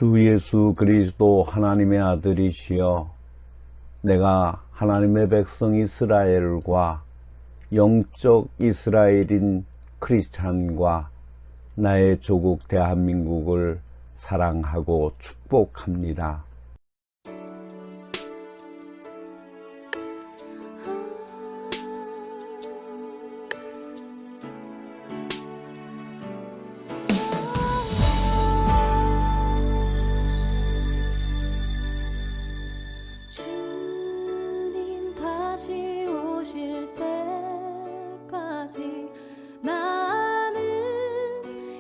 주 예수 그리스도 하나님의 아들이시여, 내가 하나님의 백성 이스라엘과 영적 이스라엘인 크리스찬과 나의 조국 대한민국을 사랑하고 축복합니다. 주님 다시 오실 때까지 나는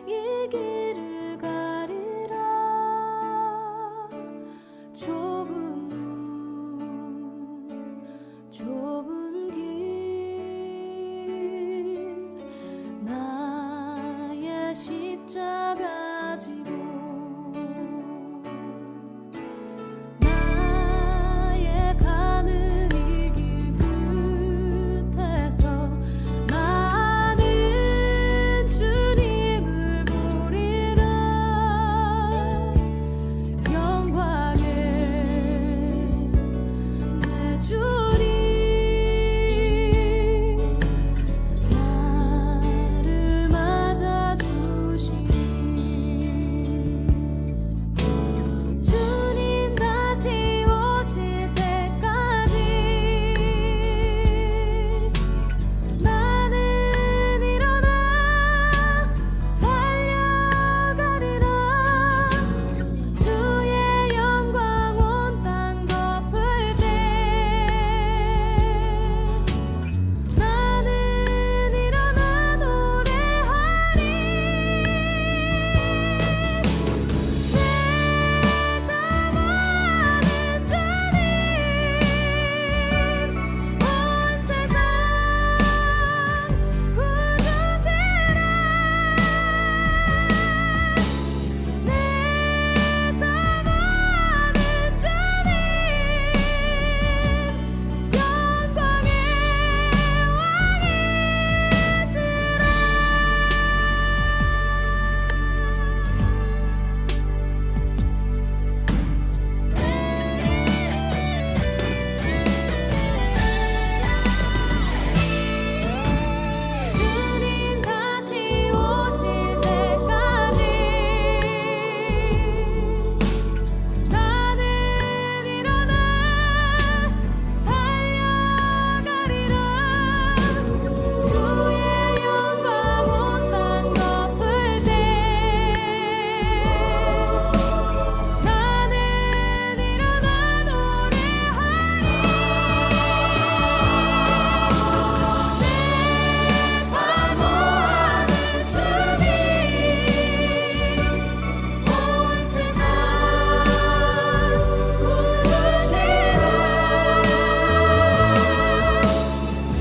이 길을 가리라. 좁은 문 좁은 길 나의 십자가 지고 나의 가는 이 길 끝에서 나는 주님을 보리라. 영광에 내 주님 나를 맞아주시니 주님 다시 오실 때까지 나는 일어나 달려가리라. 주의 영광 온 땅 덮을 때 나는 일어나 노래하리. 내 사모하는 주님 온 세상 구주시라. 내 사모하는 주님 영광의 주님 다시 오실 때까지 나는 일어나 달려가리라. 주의 영광 온 땅 덮을 때 나는 일어나 노래하리. 내 사모하는 주님 온 세상 구주시라.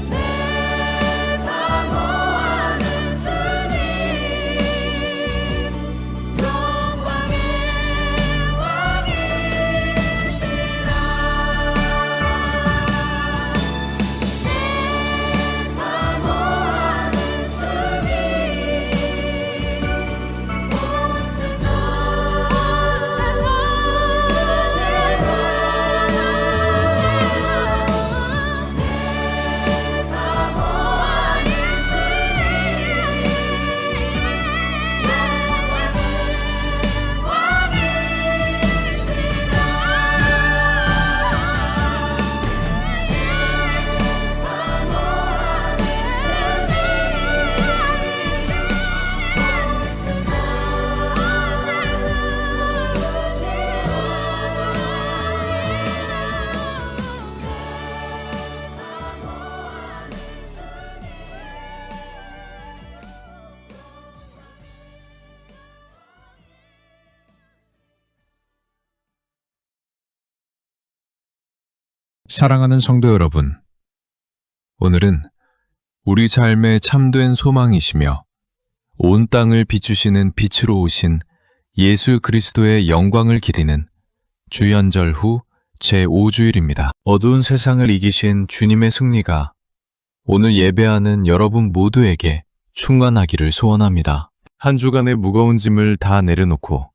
내 사모하는 주님 영광의 왕이시라. 사모하는 주님 온 세상 사랑하는 성도 여러분, 오늘은 우리 삶의 참된 소망이시며 온 땅을 비추시는 빛으로 오신 예수 그리스도의 영광을 기리는 주연절 후 제5주일입니다. 어두운 세상을 이기신 주님의 승리가 오늘 예배하는 여러분 모두에게 충만하기를 소원합니다. 한 주간의 무거운 짐을 다 내려놓고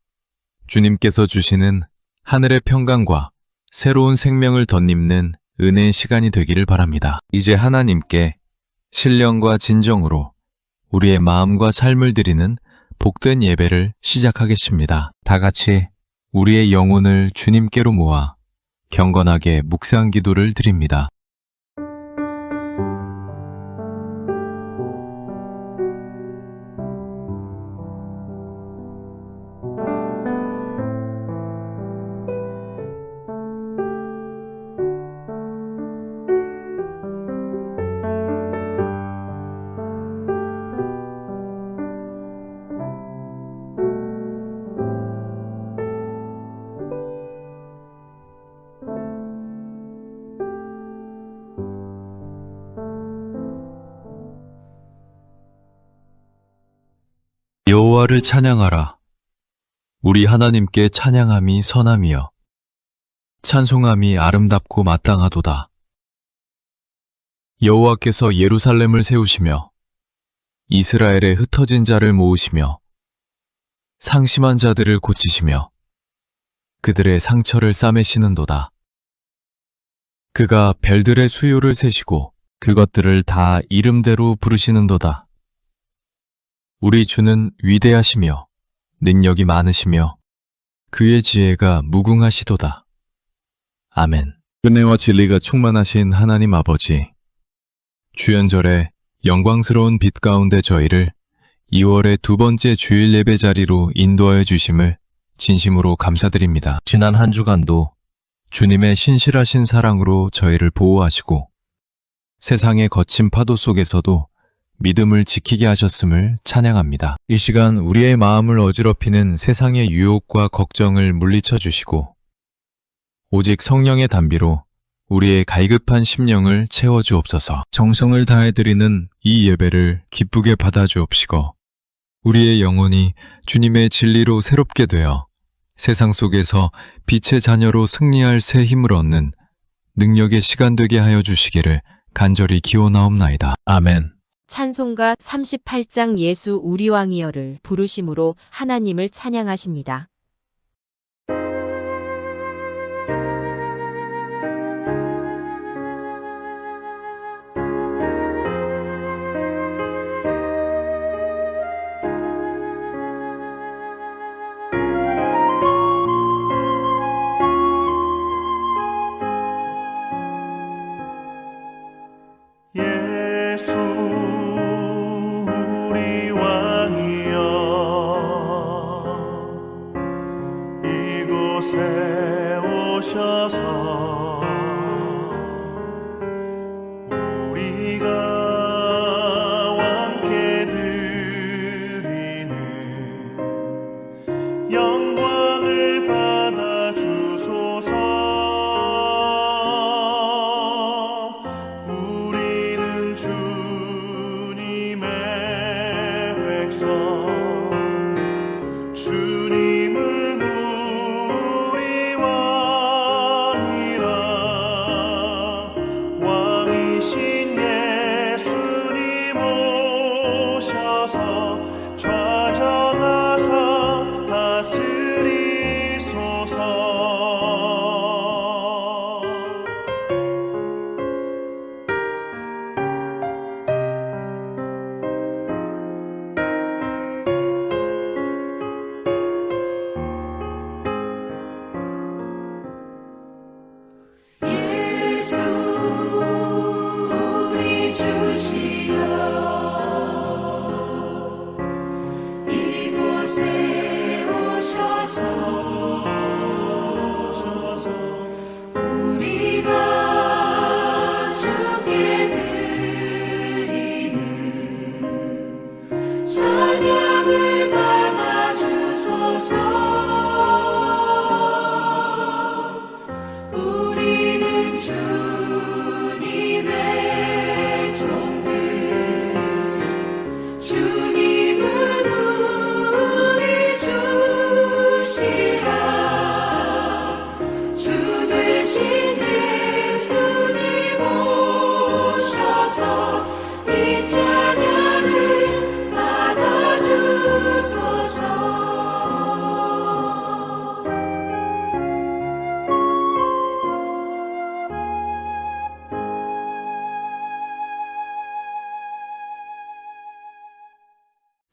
주님께서 주시는 하늘의 평강과 새로운 생명을 덧입는 은혜의 시간이 되기를 바랍니다. 이제 하나님께 신령과 진정으로 우리의 마음과 삶을 드리는 복된 예배를 시작하겠습니다. 다 같이 우리의 영혼을 주님께로 모아 경건하게 묵상 기도를 드립니다. 여호와를 찬양하라. 우리 하나님께 찬양함이 선함이여 찬송함이 아름답고 마땅하도다. 여호와께서 예루살렘을 세우시며 이스라엘의 흩어진 자를 모으시며 상심한 자들을 고치시며 그들의 상처를 싸매시는도다. 그가 별들의 수요를 세시고 그것들을 다 이름대로 부르시는도다. 우리 주는 위대하시며 능력이 많으시며 그의 지혜가 무궁하시도다. 아멘. 은혜와 진리가 충만하신 하나님 아버지, 주연절에 영광스러운 빛 가운데 저희를 2월의 두 번째 주일 예배 자리로 인도하여 주심을 진심으로 감사드립니다. 지난 한 주간도 주님의 신실하신 사랑으로 저희를 보호하시고 세상의 거친 파도 속에서도 믿음을 지키게 하셨음을 찬양합니다. 이 시간 우리의 마음을 어지럽히는 세상의 유혹과 걱정을 물리쳐 주시고 오직 성령의 단비로 우리의 갈급한 심령을 채워주옵소서. 정성을 다해 드리는 이 예배를 기쁘게 받아주옵시고 우리의 영혼이 주님의 진리로 새롭게 되어 세상 속에서 빛의 자녀로 승리할 새 힘을 얻는 능력의 시간 되게 하여 주시기를 간절히 기원하옵나이다. 아멘. 찬송가 38장 예수 우리 왕이여를 부르심으로 하나님을 찬양하십니다. 예수 우리 왕이여 이곳에 오셔서 우리가 왕께 드리는 영광을 받아 주소서. 주님은 우리 왕이라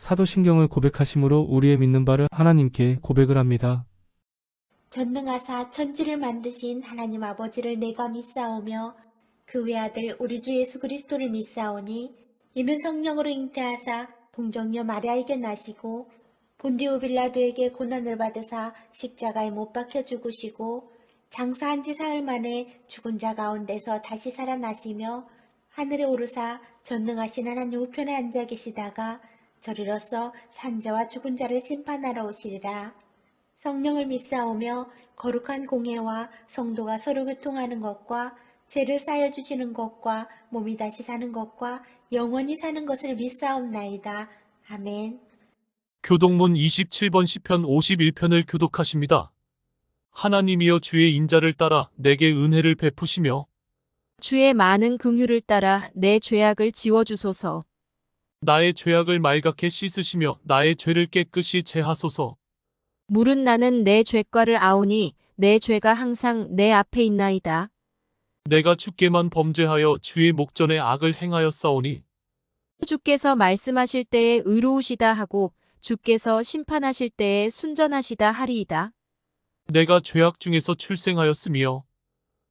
사도신경을 고백하심으로 우리의 믿는 바를 하나님께 고백을 합니다. 전능하사 천지를 만드신 하나님 아버지를 내가 믿사오며 그 외아들 우리 주 예수 그리스도를 믿사오니 이는 성령으로 잉태하사 동정녀 마리아에게 나시고 본디오 빌라도에게 고난을 받으사 십자가에 못 박혀 죽으시고 장사한 지 사흘 만에 죽은 자 가운데서 다시 살아나시며 하늘에 오르사 전능하신 하나님 우편에 앉아 계시다가 저리로서 산자와 죽은 자를 심판하러 오시리라. 성령을 믿사오며 거룩한 공예와 성도가 서로 교통하는 것과 죄를 쌓여 주시는 것과 몸이 다시 사는 것과 영원히 사는 것을 믿사옵나이다. 아멘. 교독문 27번 시편 51편을 교독하십니다. 하나님이여 주의 인자를 따라 내게 은혜를 베푸시며 주의 많은 긍휼을 따라 내 죄악을 지워주소서. 나의 죄악을 말갛게 씻으시며 나의 죄를 깨끗이 제하소서. 물은 나는 내 죄과를 아오니 내 죄가 항상 내 앞에 있나이다. 내가 주께만 범죄하여 주의 목전에 악을 행하였사오니 주께서 말씀하실 때에 의로우시다 하고 주께서 심판하실 때에 순전하시다 하리이다. 내가 죄악 중에서 출생하였으며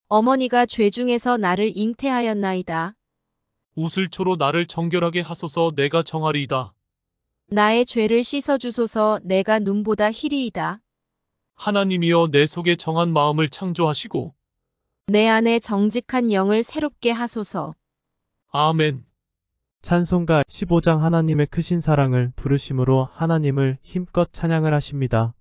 어머니가 죄 중에서 나를 잉태하였나이다. 우슬초로 나를 정결하게 하소서. 내가 정하리이다. 나의 죄를 씻어주소서. 내가 눈보다 희리이다. 하나님이여 내 속에 정한 마음을 창조하시고 내 안에 정직한 영을 새롭게 하소서. 아멘. 찬송가 15장 하나님의 크신 사랑을 부르심으로 하나님을 힘껏 찬양을 하십니다.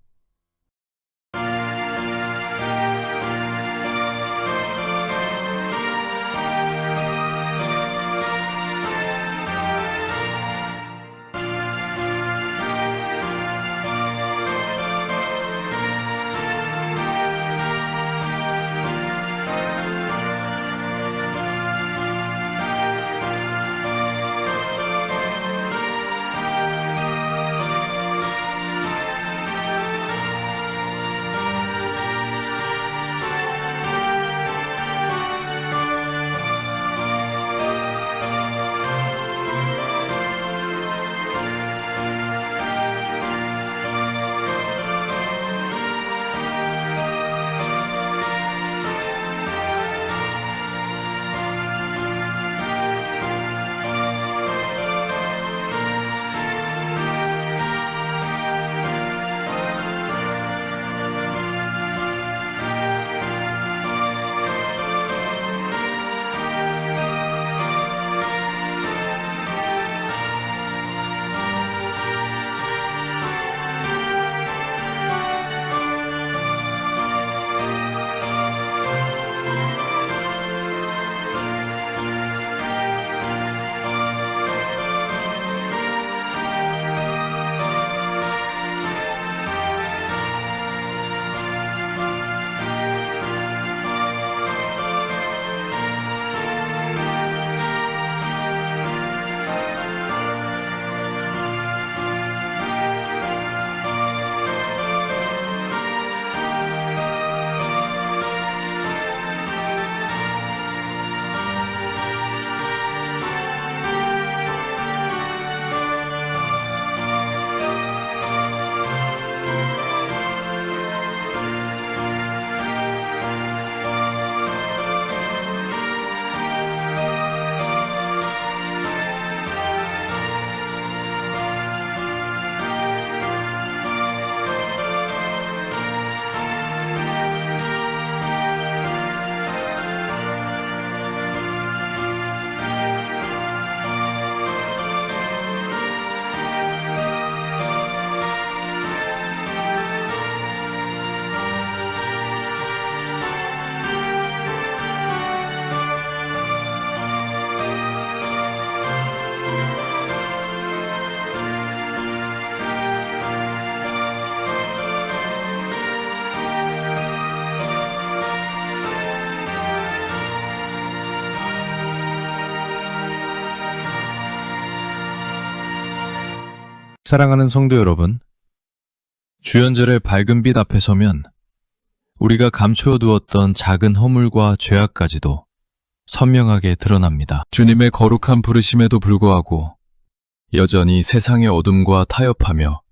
사랑하는 성도 여러분, 주연절의 밝은 빛 앞에 서면 우리가 감추어 두었던 작은 허물과 죄악까지도 선명하게 드러납니다. 주님의 거룩한 부르심에도 불구하고 여전히 세상의 어둠과 타협하며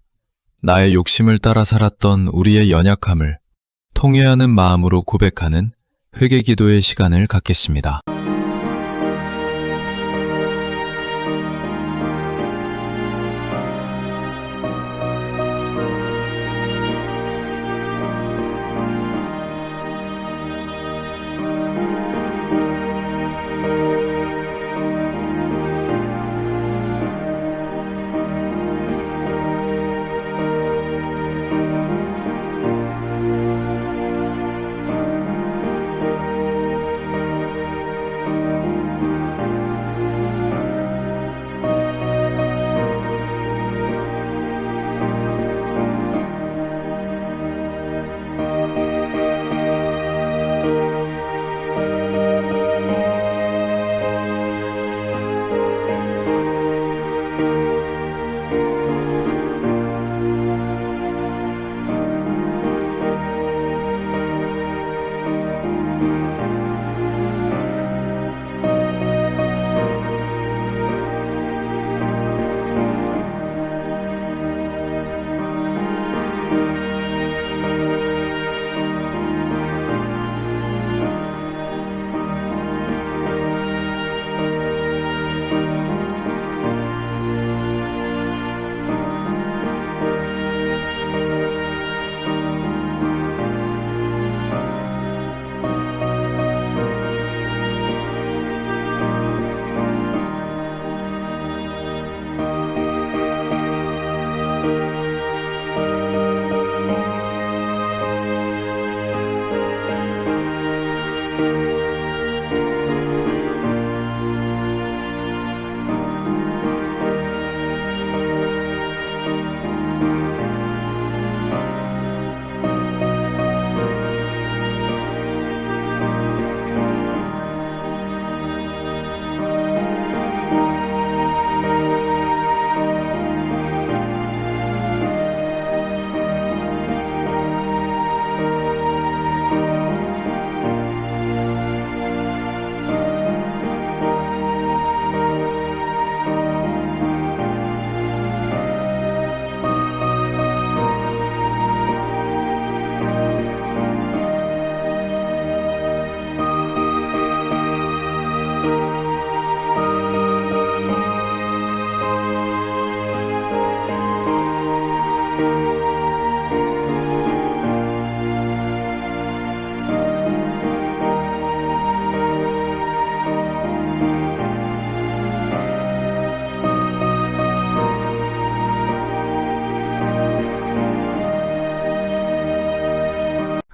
나의 욕심을 따라 살았던 우리의 연약함을 통회하는 마음으로 고백하는 회개 기도의 시간을 갖겠습니다.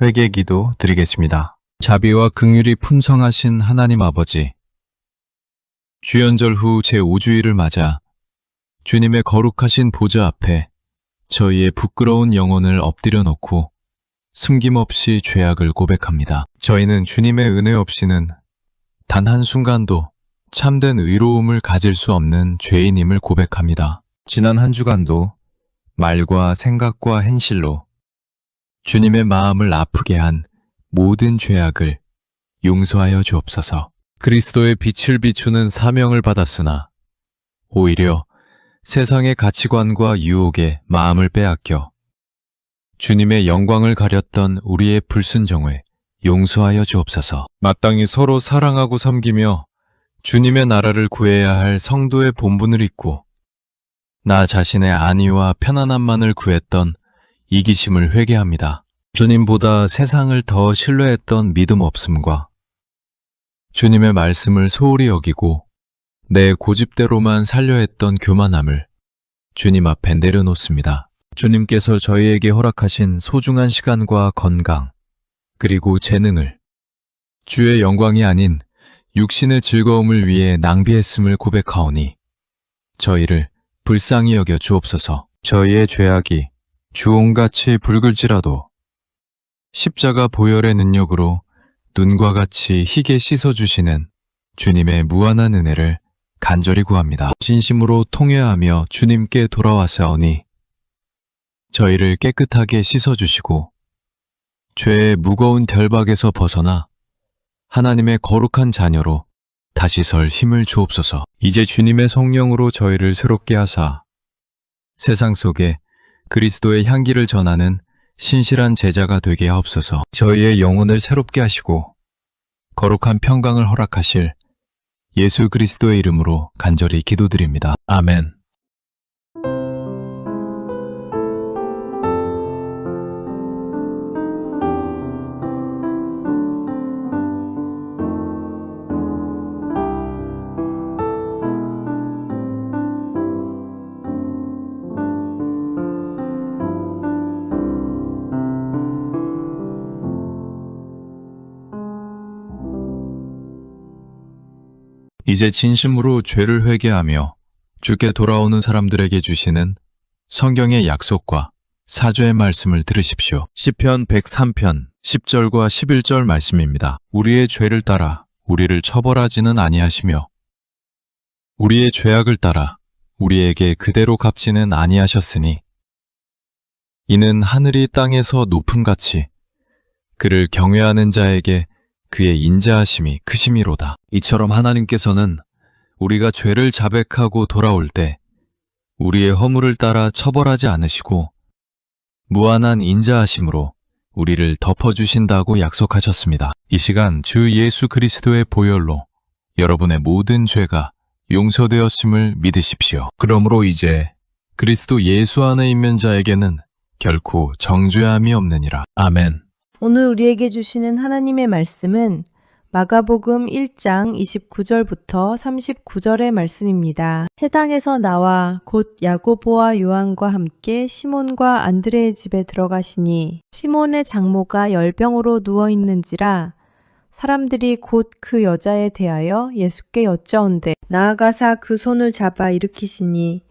회개 기도 드리겠습니다. 자비와 긍휼이 풍성하신 하나님 아버지, 주연절 후 제5주일을 맞아 주님의 거룩하신 보좌 앞에 저희의 부끄러운 영혼을 엎드려 놓고 숨김없이 죄악을 고백합니다. 저희는 주님의 은혜 없이는 단 한순간도 참된 의로움을 가질 수 없는 죄인임을 고백합니다. 지난 한 주간도 말과 생각과 행실로 주님의 마음을 아프게 한 모든 죄악을 용서하여 주옵소서. 그리스도의 빛을 비추는 사명을 받았으나 오히려 세상의 가치관과 유혹에 마음을 빼앗겨 주님의 영광을 가렸던 우리의 불순종을 용서하여 주옵소서. 마땅히 서로 사랑하고 섬기며 주님의 나라를 구해야 할 성도의 본분을 잊고 나 자신의 안위와 편안함만을 구했던 이기심을 회개합니다. 주님보다 세상을 더 신뢰했던 믿음 없음과 주님의 말씀을 소홀히 여기고 내 고집대로만 살려 했던 교만함을 주님 앞에 내려놓습니다. 주님께서 저희에게 허락하신 소중한 시간과 건강, 그리고 재능을 주의 영광이 아닌 육신의 즐거움을 위해 낭비했음을 고백하오니 저희를 불쌍히 여겨 주옵소서. 저희의 죄악이 주홍같이 붉을지라도 십자가 보혈의 능력으로 눈과 같이 희게 씻어주시는 주님의 무한한 은혜를 간절히 구합니다. 진심으로 통회하며 주님께 돌아왔사오니 저희를 깨끗하게 씻어주시고 죄의 무거운 결박에서 벗어나 하나님의 거룩한 자녀로 다시 설 힘을 주옵소서. 이제 주님의 성령으로 저희를 새롭게 하사 세상 속에 그리스도의 향기를 전하는 신실한 제자가 되게 하옵소서. 저희의 영혼을 새롭게 하시고 거룩한 평강을 허락하실 예수 그리스도의 이름으로 간절히 기도드립니다. 아멘. 이제 진심으로 죄를 회개하며 주께 돌아오는 사람들에게 주시는 성경의 약속과 사죄의 말씀을 들으십시오. 시편 103편 10절과 11절 말씀입니다. 우리의 죄를 따라 우리를 처벌하지는 아니하시며 우리의 죄악을 따라 우리에게 그대로 갚지는 아니하셨으니 이는 하늘이 땅에서 높음같이 그를 경외하는 자에게 그의 인자하심이 크심이로다. 이처럼 하나님께서는 우리가 죄를 자백하고 돌아올 때 우리의 허물을 따라 처벌하지 않으시고 무한한 인자하심으로 우리를 덮어주신다고 약속하셨습니다. 이 시간 주 예수 그리스도의 보혈로 여러분의 모든 죄가 용서되었음을 믿으십시오. 그러므로 이제 그리스도 예수 안에 있는 자에게는 결코 정죄함이 없느니라. 아멘. 오늘 우리에게 주시는 하나님의 말씀은 마가복음 1장 29절부터 39절의 말씀입니다. 해당에서 나와 곧 야고보와 요한과 함께 시몬과 안드레의 집에 들어가시니 시몬의 장모가 열병으로 누워 있는지라 사람들이 곧 그 여자에 대하여 예수께 여짜온대 나아가사 그 손을 잡아 일으키시니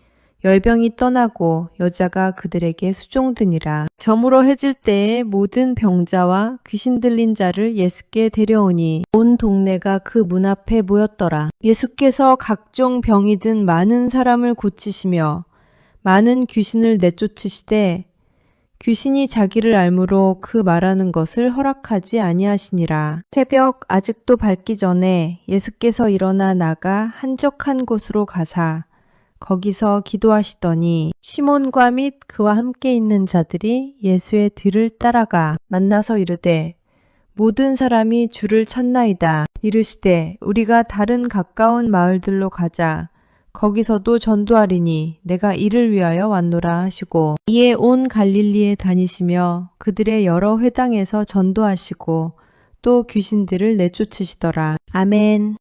열병이 떠나고 여자가 그들에게 수종드니라. 저물어 해질 때에 모든 병자와 귀신 들린 자를 예수께 데려오니 온 동네가 그 문 앞에 모였더라. 예수께서 각종 병이 든 많은 사람을 고치시며 많은 귀신을 내쫓으시되 귀신이 자기를 알므로 그 말하는 것을 허락하지 아니하시니라. 새벽 아직도 밝기 전에 예수께서 일어나 나가 한적한 곳으로 가사 거기서 기도하시더니 시몬과 및 그와 함께 있는 자들이 예수의 뒤를 따라가 만나서 이르되 모든 사람이 주를 찾나이다. 이르시되 우리가 다른 가까운 마을들로 가자. 거기서도 전도하리니 내가 이를 위하여 왔노라 하시고 이에 온 갈릴리에 다니시며 그들의 여러 회당에서 전도하시고 또 귀신들을 내쫓으시더라. 아멘.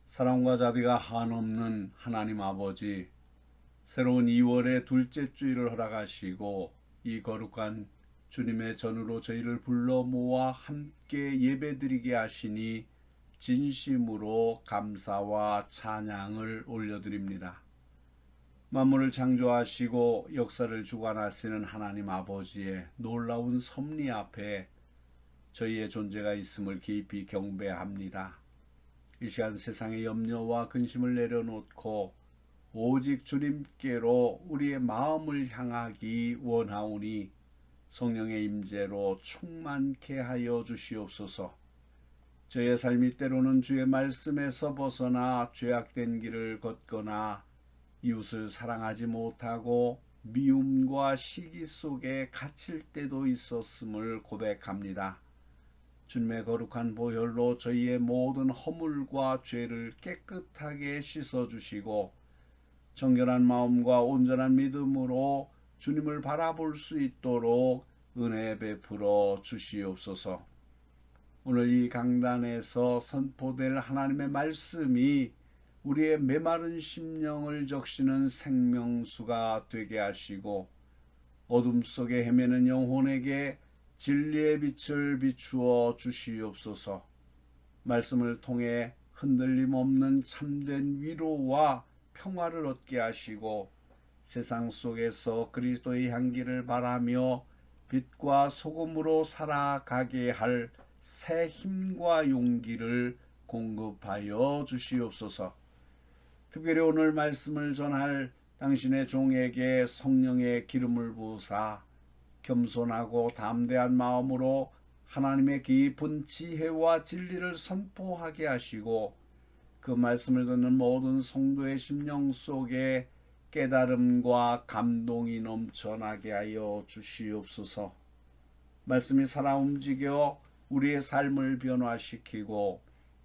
사랑과 자비가 한없는 하나님 아버지, 새로운 2월의 둘째 주일을 허락하시고 이 거룩한 주님의 전으로 저희를 불러 모아 함께 예배드리게 하시니 진심으로 감사와 찬양을 올려드립니다. 만물을 창조하시고 역사를 주관하시는 하나님 아버지의 놀라운 섭리 앞에 저희의 존재가 있음을 깊이 경배합니다. 이 시간 세상의 염려와 근심을 내려놓고 오직 주님께로 우리의 마음을 향하기 원하오니 성령의 임재로 충만케 하여 주시옵소서. 저의 삶이 때로는 주의 말씀에서 벗어나 죄악된 길을 걷거나 이웃을 사랑하지 못하고 미움과 시기 속에 갇힐 때도 있었음을 고백합니다. 주님의 거룩한 보혈로 저희의 모든 허물과 죄를 깨끗하게 씻어주시고 정결한 마음과 온전한 믿음으로 주님을 바라볼 수 있도록 은혜 베풀어 주시옵소서. 오늘 이 강단에서 선포될 하나님의 말씀이 우리의 메마른 심령을 적시는 생명수가 되게 하시고 어둠 속에 헤매는 영혼에게 진리의 빛을 비추어 주시옵소서. 말씀을 통해 흔들림 없는 참된 위로와 평화를 얻게 하시고 세상 속에서 그리스도의 향기를 바라며 빛과 소금으로 살아가게 할 새 힘과 용기를 공급하여 주시옵소서. 특별히 오늘 말씀을 전할 당신의 종에게 성령의 기름을 부으사 겸손하고 담대한 마음으로 하나님의 깊은 지혜와 진리를 선포하게 하시고 그 말씀을 듣는 모든 성도의 심령 속에 깨달음과 감동이 넘쳐나게 하여 주시옵소서. 말씀이 살아 움직여 우리의 삶을 변화시키고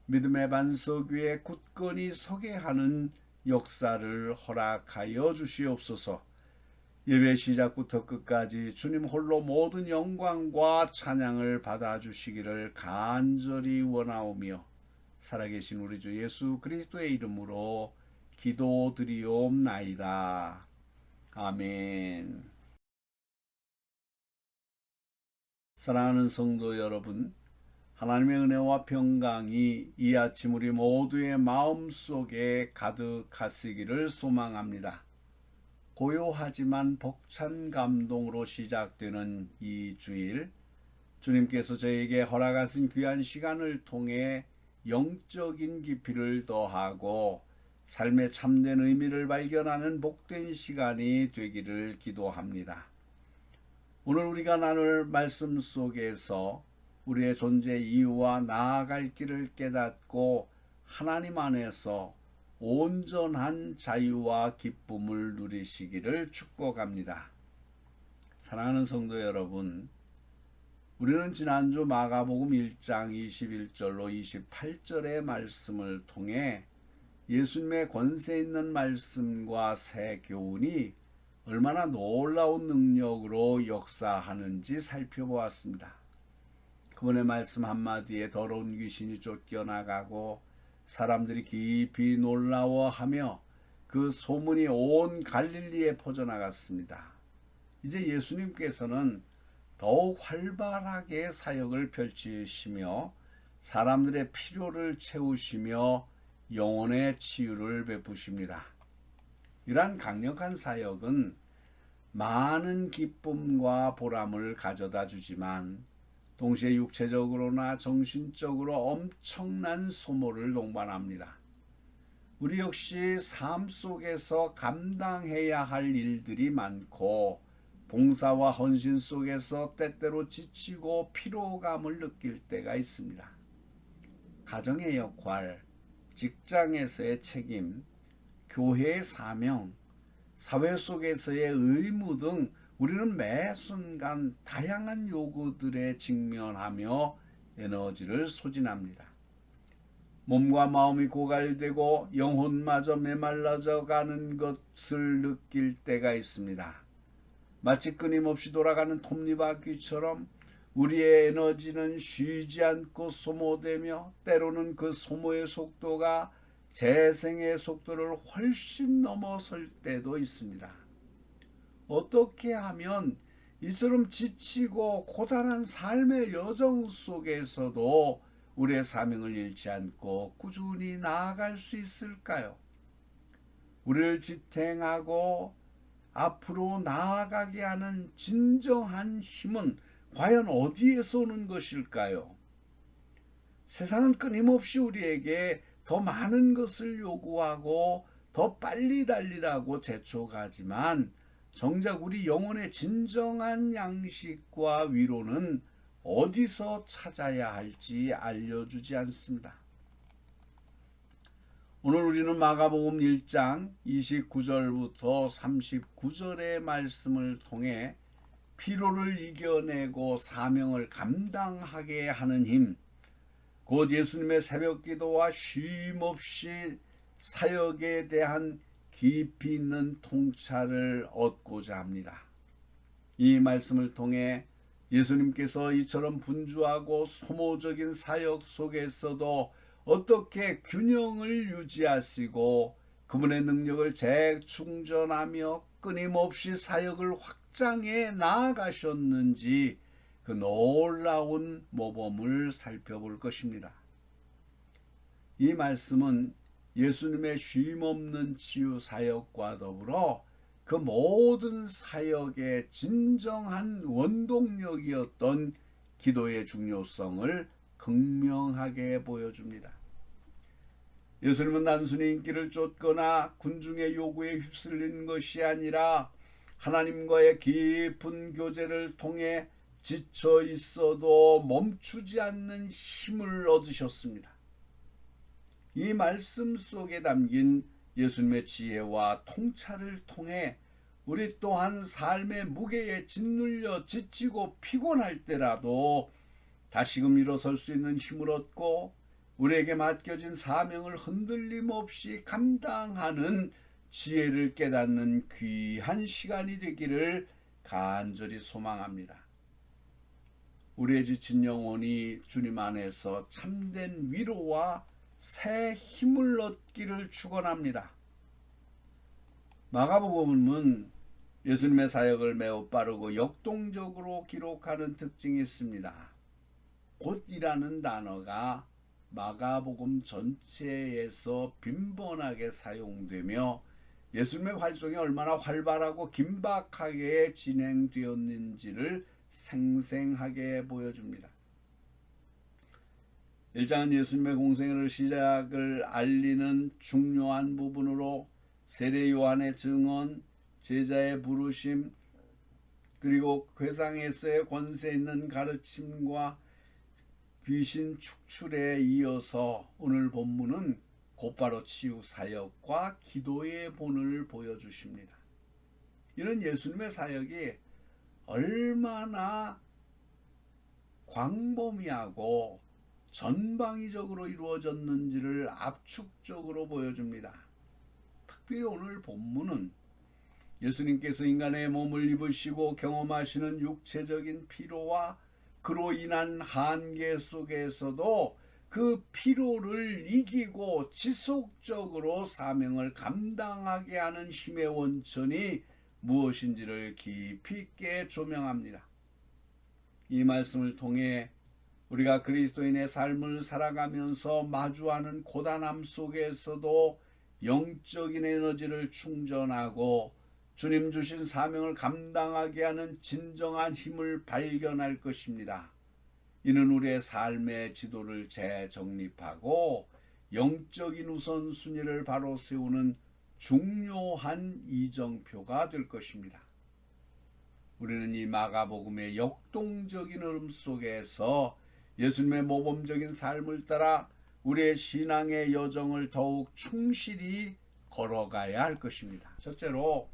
믿음의 반석 위에 굳건히 서게 하는 역사를 허락하여 주시옵소서. 예배 시작부터 끝까지 주님 홀로 모든 영광과 찬양을 받아주시기를 간절히 원하오며 살아계신 우리 주 예수 그리스도의 이름으로 기도드리옵나이다. 아멘. 사랑하는 성도 여러분, 하나님의 은혜와 평강이 이 아침 우리 모두의 마음속에 가득하시기를 소망합니다. 고요하지만 벅찬 감동으로 시작되는 이 주일, 주님께서 저에게 허락하신 귀한 시간을 통해 영적인 깊이를 더하고 삶의 참된 의미를 발견하는 복된 시간이 되기를 기도합니다. 오늘 우리가 나눌 말씀 속에서 우리의 존재 이유와 나아갈 길을 깨닫고 하나님 안에서 온전한 자유와 기쁨을 누리시기를 축복합니다. 사랑하는 성도 여러분, 우리는 지난주 마가복음 1장 21절로 28절의 말씀을 통해 예수님의 권세 있는 말씀과 새 교훈이 얼마나 놀라운 능력으로 역사하는지 살펴보았습니다. 그분의 말씀 한마디에 더러운 귀신이 쫓겨나가고 사람들이 깊이 놀라워하며 그 소문이 온 갈릴리에 퍼져나갔습니다. 이제 예수님께서는 더욱 활발하게 사역을 펼치시며 사람들의 필요를 채우시며 영혼의 치유를 베푸십니다. 이러한 강력한 사역은 많은 기쁨과 보람을 가져다 주지만 동시에 육체적으로나 정신적으로 엄청난 소모를 동반합니다. 우리 역시 삶 속에서 감당해야 할 일들이 많고 봉사와 헌신 속에서 때때로 지치고 피로감을 느낄 때가 있습니다. 가정의 역할, 직장에서의 책임, 교회의 사명, 사회 속에서의 의무 등 우리는 매 순간 다양한 요구들에 직면하며 에너지를 소진합니다. 몸과 마음이 고갈되고 영혼마저 메말라져 가는 것을 느낄 때가 있습니다. 마치 끊임없이 돌아가는 톱니바퀴처럼 우리의 에너지는 쉬지 않고 소모되며 때로는 그 소모의 속도가 재생의 속도를 훨씬 넘어설 때도 있습니다. 어떻게 하면 이처럼 지치고 고단한 삶의 여정 속에서도 우리의 사명을 잃지 않고 꾸준히 나아갈 수 있을까요? 우리를 지탱하고 앞으로 나아가게 하는 진정한 힘은 과연 어디에서 오는 것일까요? 세상은 끊임없이 우리에게 더 많은 것을 요구하고 더 빨리 달리라고 재촉하지만 정작 우리 영혼의 진정한 양식과 위로는 어디서 찾아야 할지 알려주지 않습니다. 오늘 우리는 마가복음 1장 29절부터 39절의 말씀을 통해 피로를 이겨내고 사명을 감당하게 하는 힘, 곧 예수님의 새벽기도와 쉼없이 사역에 대한 깊이 있는 통찰을 얻고자 합니다. 이 말씀을 통해 예수님께서 이처럼 분주하고 소모적인 사역 속에서도 어떻게 균형을 유지하시고 그분의 능력을 재충전하며 끊임없이 사역을 확장해 나아가셨는지 그 놀라운 모범을 살펴볼 것입니다. 이 말씀은 예수님의 쉼없는 치유 사역과 더불어 그 모든 사역의 진정한 원동력이었던 기도의 중요성을 극명하게 보여줍니다. 예수님은 단순히 인기를 쫓거나 군중의 요구에 휩쓸린 것이 아니라 하나님과의 깊은 교제를 통해 지쳐 있어도 멈추지 않는 힘을 얻으셨습니다. 이 말씀 속에 담긴 예수님의 지혜와 통찰을 통해 우리 또한 삶의 무게에 짓눌려 지치고 피곤할 때라도 다시금 일어설 수 있는 힘을 얻고 우리에게 맡겨진 사명을 흔들림 없이 감당하는 지혜를 깨닫는 귀한 시간이 되기를 간절히 소망합니다. 우리의 지친 영혼이 주님 안에서 참된 위로와 새 힘을 얻기를 축원합니다. 마가복음은 예수님의 사역을 매우 빠르고 역동적으로 기록하는 특징이 있습니다. 곧이라는 단어가 마가복음 전체에서 빈번하게 사용되며 예수님의 활동이 얼마나 활발하고 긴박하게 진행되었는지를 생생하게 보여줍니다. 1장은 예수님의 공생애를 시작을 알리는 중요한 부분으로 세례 요한의 증언, 제자의 부르심, 그리고 회상에서의 권세 있는 가르침과 귀신 축출에 이어서 오늘 본문은 곧바로 치유 사역과 기도의 본을 보여주십니다. 이런 예수님의 사역이 얼마나 광범위하고 전방위적으로 이루어졌는지를 압축적으로 보여줍니다. 특별히 오늘 본문은 예수님께서 인간의 몸을 입으시고 경험하시는 육체적인 피로와 그로 인한 한계 속에서도 그 피로를 이기고 지속적으로 사명을 감당하게 하는 힘의 원천이 무엇인지를 깊이 있게 조명합니다. 이 말씀을 통해 우리가 그리스도인의 삶을 살아가면서 마주하는 고단함 속에서도 영적인 에너지를 충전하고 주님 주신 사명을 감당하게 하는 진정한 힘을 발견할 것입니다. 이는 우리의 삶의 지도를 재정립하고 영적인 우선순위를 바로 세우는 중요한 이정표가 될 것입니다. 우리는 이 마가복음의 역동적인 흐름 속에서 예수님의 모범적인 삶을 따라 우리의 신앙의 여정을 더욱 충실히 걸어가야 할 것입니다. 첫째로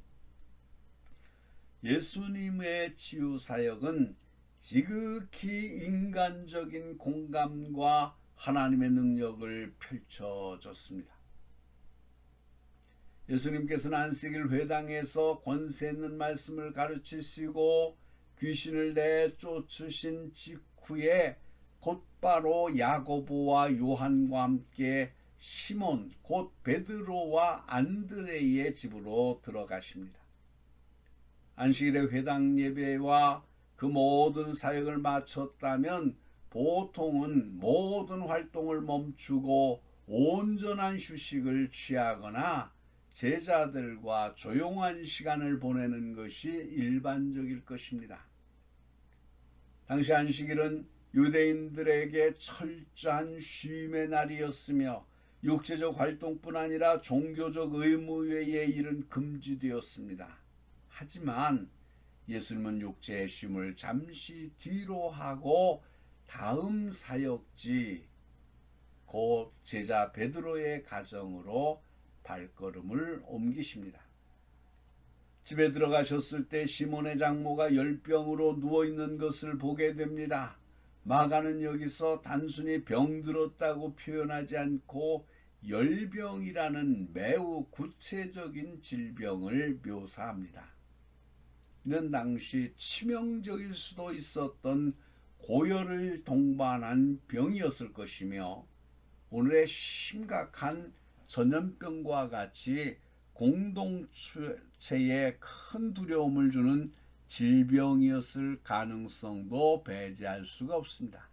예수님의 치유 사역은 지극히 인간적인 공감과 하나님의 능력을 펼쳐졌습니다. 예수님께서는 안식일 회당에서 권세 있는 말씀을 가르치시고 귀신을 내쫓으신 직후에 곧바로 야고보와 요한과 함께 시몬 곧 베드로와 안드레의 집으로 들어가십니다. 안식일의 회당 예배와 그 모든 사역을 마쳤다면 보통은 모든 활동을 멈추고 온전한 휴식을 취하거나 제자들과 조용한 시간을 보내는 것이 일반적일 것입니다. 당시 안식일은 유대인들에게 철저한 쉼의 날이었으며 육체적 활동뿐 아니라 종교적 의무 외에 일은 금지되었습니다. 하지만 예수님은 육체의 쉼을 잠시 뒤로 하고 다음 사역지 곧 제자 베드로의 가정으로 발걸음을 옮기십니다. 집에 들어가셨을 때 시몬의 장모가 열병으로 누워있는 것을 보게 됩니다. 마가는 여기서 단순히 병들었다고 표현하지 않고 열병이라는 매우 구체적인 질병을 묘사합니다. 이는 당시 치명적일 수도 있었던 고열을 동반한 병이었을 것이며 오늘의 심각한 전염병과 같이 공동체에 큰 두려움을 주는 질병이었을 가능성도 배제할 수가 없습니다.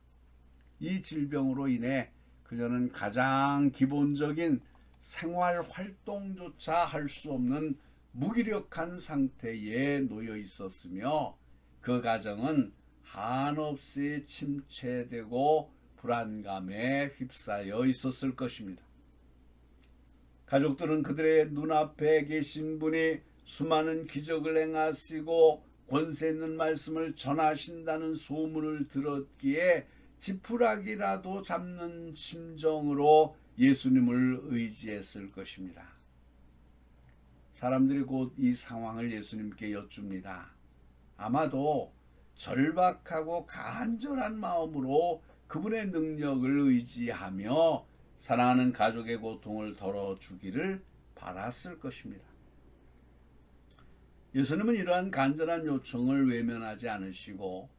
이 질병으로 인해 그녀는 가장 기본적인 생활 활동조차 할 수 없는 무기력한 상태에 놓여 있었으며 그 가정은 한없이 침체되고 불안감에 휩싸여 있었을 것입니다. 가족들은 그들의 눈앞에 계신 분이 수많은 기적을 행하시고 권세 있는 말씀을 전하신다는 소문을 들었기에 지푸라기라도 잡는 심정으로 예수님을 의지했을 것입니다. 사람들이 곧 이 상황을 예수님께 여쭙니다. 아마도 절박하고 간절한 마음으로 그분의 능력을 의지하며 사랑하는 가족의 고통을 덜어주기를 바랐을 것입니다. 예수님은 이러한 간절한 요청을 외면하지 않으시고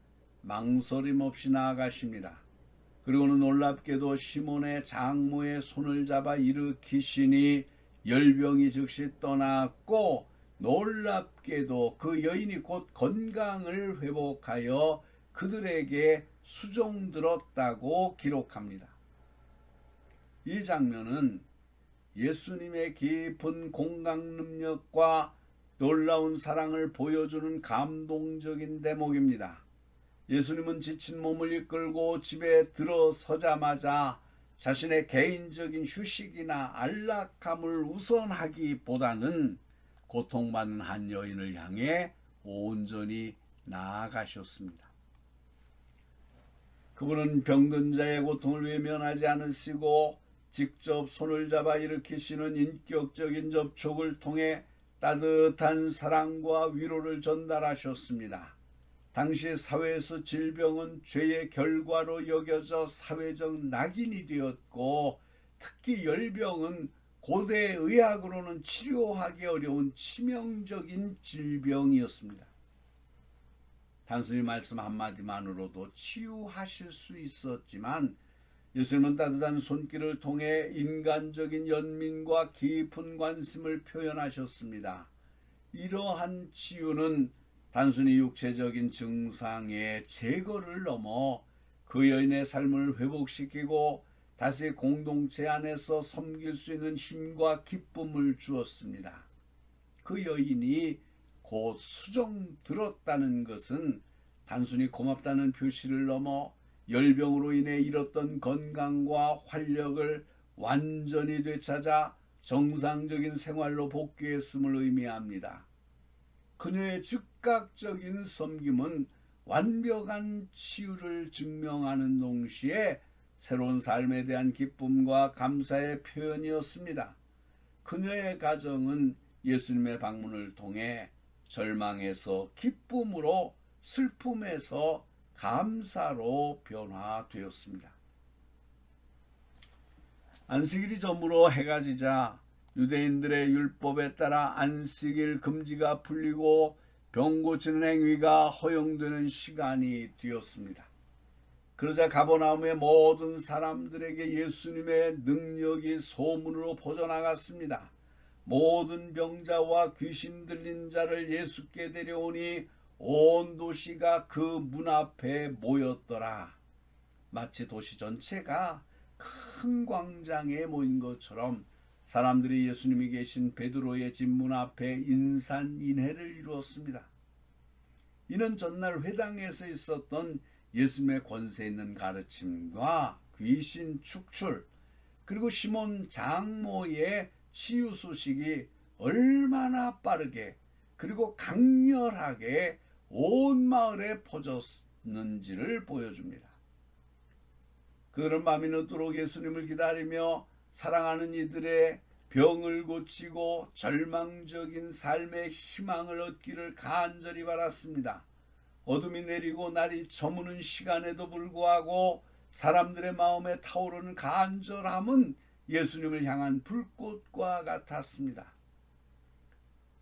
망설임 없이 나아가십니다. 그리고는 놀랍게도 시몬의 장모의 손을 잡아 일으키시니 열병이 즉시 떠났고 놀랍게도 그 여인이 곧 건강을 회복하여 그들에게 수종들었다고 기록합니다. 이 장면은 예수님의 깊은 공감 능력과 놀라운 사랑을 보여주는 감동적인 대목입니다. 예수님은 지친 몸을 이끌고 집에 들어서자마자 자신의 개인적인 휴식이나 안락함을 우선하기보다는 고통받는 한 여인을 향해 온전히 나아가셨습니다. 그분은 병든 자의 고통을 외면하지 않으시고 직접 손을 잡아 일으키시는 인격적인 접촉을 통해 따뜻한 사랑과 위로를 전달하셨습니다. 당시 사회에서 질병은 죄의 결과로 여겨져 사회적 낙인이 되었고 특히 열병은 고대 의학으로는 치료하기 어려운 치명적인 질병이었습니다. 단순히 말씀 한마디만으로도 치유하실 수 있었지만 예수님은 따뜻한 손길을 통해 인간적인 연민과 깊은 관심을 표현하셨습니다. 이러한 치유는 단순히 육체적인 증상의 제거를 넘어 그 여인의 삶을 회복시키고 다시 공동체 안에서 섬길 수 있는 힘과 기쁨을 주었습니다. 그 여인이 곧 수종들었다는 것은 단순히 고맙다는 표시를 넘어 열병으로 인해 잃었던 건강과 활력을 완전히 되찾아 정상적인 생활로 복귀했음을 의미합니다. 그녀의 즉각적인 섬김은 완벽한 치유를 증명하는 동시에 새로운 삶에 대한 기쁨과 감사의 표현이었습니다. 그녀의 가정은 예수님의 방문을 통해 절망에서 기쁨으로, 슬픔에서 감사로 변화되었습니다. 안식일이 저물어 해가 지자 유대인들의 율법에 따라 안식일 금지가 풀리고 병 고치는 행위가 허용되는 시간이 되었습니다. 그러자 가버나움의 모든 사람들에게 예수님의 능력이 소문으로 퍼져나갔습니다. 모든 병자와 귀신 들린 자를 예수께 데려오니 온 도시가 그 문 앞에 모였더라. 마치 도시 전체가 큰 광장에 모인 것처럼 사람들이 예수님이 계신 베드로의 집 문 앞에 인산인해를 이루었습니다. 이는 전날 회당에서 있었던 예수님의 권세 있는 가르침과 귀신 축출, 그리고 시몬 장모의 치유 소식이 얼마나 빠르게 그리고 강렬하게 온 마을에 퍼졌는지를 보여줍니다. 그들은 밤이 늦도록 예수님을 기다리며 사랑하는 이들의 병을 고치고 절망적인 삶의 희망을 얻기를 간절히 바랐습니다. 어둠이 내리고 날이 저무는 시간에도 불구하고 사람들의 마음에 타오르는 간절함은 예수님을 향한 불꽃과 같았습니다.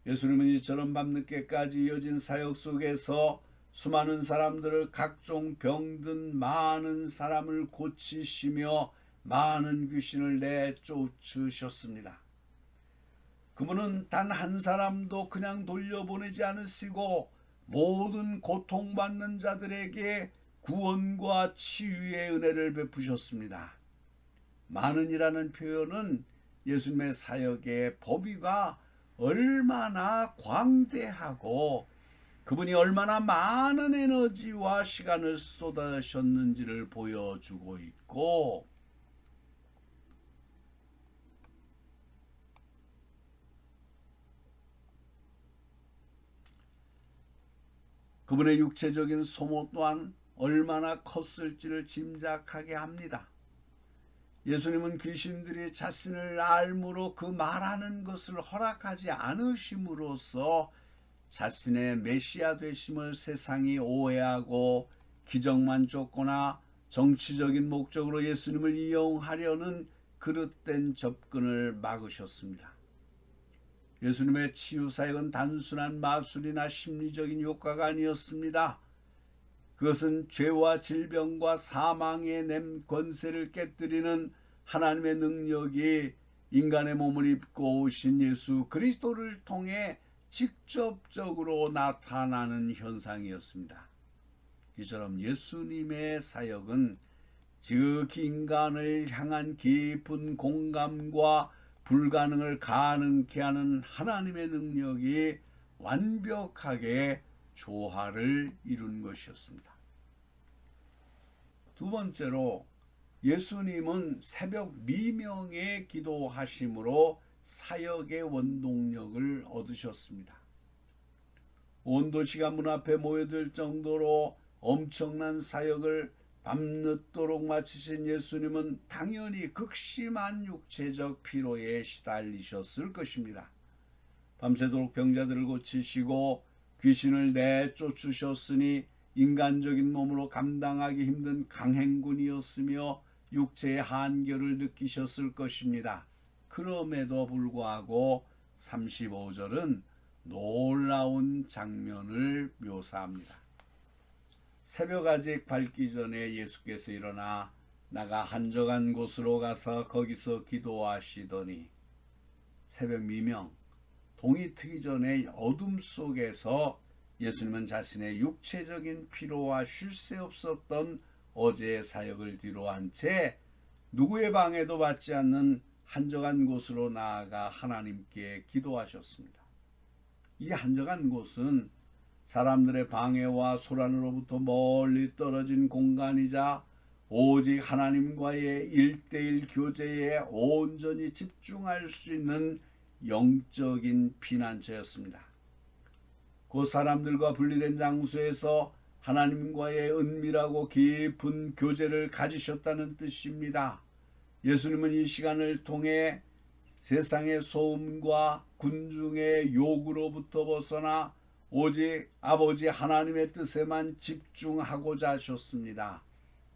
예수님은 이처럼 밤늦게까지 이어진 사역 속에서 수많은 사람들을 각종 병든 많은 사람을 고치시며 많은 귀신을 내쫓으셨습니다. 그분은 단 한 사람도 그냥 돌려보내지 않으시고 모든 고통받는 자들에게 구원과 치유의 은혜를 베푸셨습니다. 많은이라는 표현은 예수님의 사역의 범위가 얼마나 광대하고 그분이 얼마나 많은 에너지와 시간을 쏟아셨는지를 보여주고 있고, 그분의 육체적인 소모 또한 얼마나 컸을지를 짐작하게 합니다. 예수님은 귀신들이 자신을 알므로 그 말하는 것을 허락하지 않으심으로써 자신의 메시아 되심을 세상이 오해하고 기적만 쫓거나 정치적인 목적으로 예수님을 이용하려는 그릇된 접근을 막으셨습니다. 예수님의 치유사역은 단순한 마술이나 심리적인 효과가 아니었습니다. 그것은 죄와 질병과 사망의 권세를 깨뜨리는 하나님의 능력이 인간의 몸을 입고 오신 예수 그리스도를 통해 직접적으로 나타나는 현상이었습니다. 이처럼 예수님의 사역은 지극히 인간을 향한 깊은 공감과 불가능을 가능케 하는 하나님의 능력이 완벽하게 조화를 이룬 것이었습니다. 두 번째로 예수님은 새벽 미명에 기도하심으로 사역의 원동력을 얻으셨습니다. 온 도시가 문 앞에 모여들 정도로 엄청난 사역을 밤늦도록 마치신 예수님은 당연히 극심한 육체적 피로에 시달리셨을 것입니다. 밤새도록 병자들을 고치시고 귀신을 내쫓으셨으니 인간적인 몸으로 감당하기 힘든 강행군이었으며 육체의 한결을 느끼셨을 것입니다. 그럼에도 불구하고 35절은 놀라운 장면을 묘사합니다. 새벽 아직 밝기 전에 예수께서 일어나 나가 한적한 곳으로 가서 거기서 기도하시더니, 새벽 미명, 동이 트기 전에 어둠 속에서 예수님은 자신의 육체적인 피로와 쉴 새 없었던 어제의 사역을 뒤로한 채 누구의 방해도 받지 않는 한적한 곳으로 나아가 하나님께 기도하셨습니다. 이 한적한 곳은 사람들의 방해와 소란으로부터 멀리 떨어진 공간이자 오직 하나님과의 1:1 교제에 온전히 집중할 수 있는 영적인 피난처였습니다. 그 사람들과 분리된 장소에서 하나님과의 은밀하고 깊은 교제를 가지셨다는 뜻입니다. 예수님은 이 시간을 통해 세상의 소음과 군중의 요구로부터 벗어나 오직 아버지 하나님의 뜻에만 집중하고자 하셨습니다.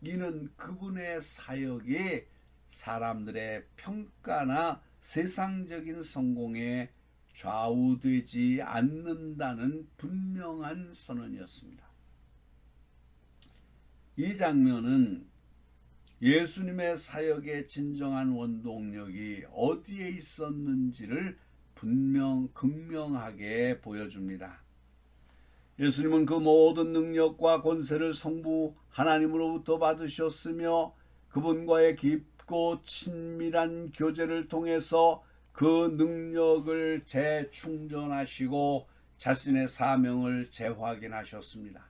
이는 그분의 사역이 사람들의 평가나 세상적인 성공에 좌우되지 않는다는 분명한 선언이었습니다. 이 장면은 예수님의 사역의 진정한 원동력이 어디에 있었는지를 극명하게 보여줍니다. 예수님은 그 모든 능력과 권세를 성부 하나님으로부터 받으셨으며 그분과의 깊고 친밀한 교제를 통해서 그 능력을 재충전하시고 자신의 사명을 재확인하셨습니다.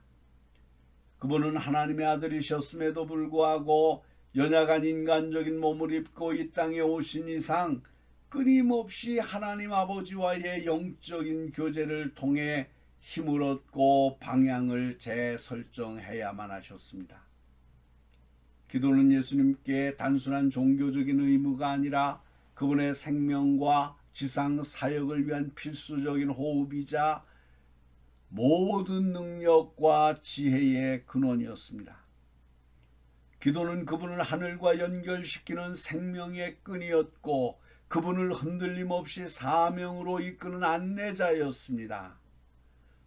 그분은 하나님의 아들이셨음에도 불구하고 연약한 인간적인 몸을 입고 이 땅에 오신 이상 끊임없이 하나님 아버지와의 영적인 교제를 통해 힘을 얻고 방향을 재설정해야만 하셨습니다. 기도는 예수님께 단순한 종교적인 의무가 아니라 그분의 생명과 지상 사역을 위한 필수적인 호흡이자 모든 능력과 지혜의 근원이었습니다. 기도는 그분을 하늘과 연결시키는 생명의 끈이었고 그분을 흔들림 없이 사명으로 이끄는 안내자였습니다.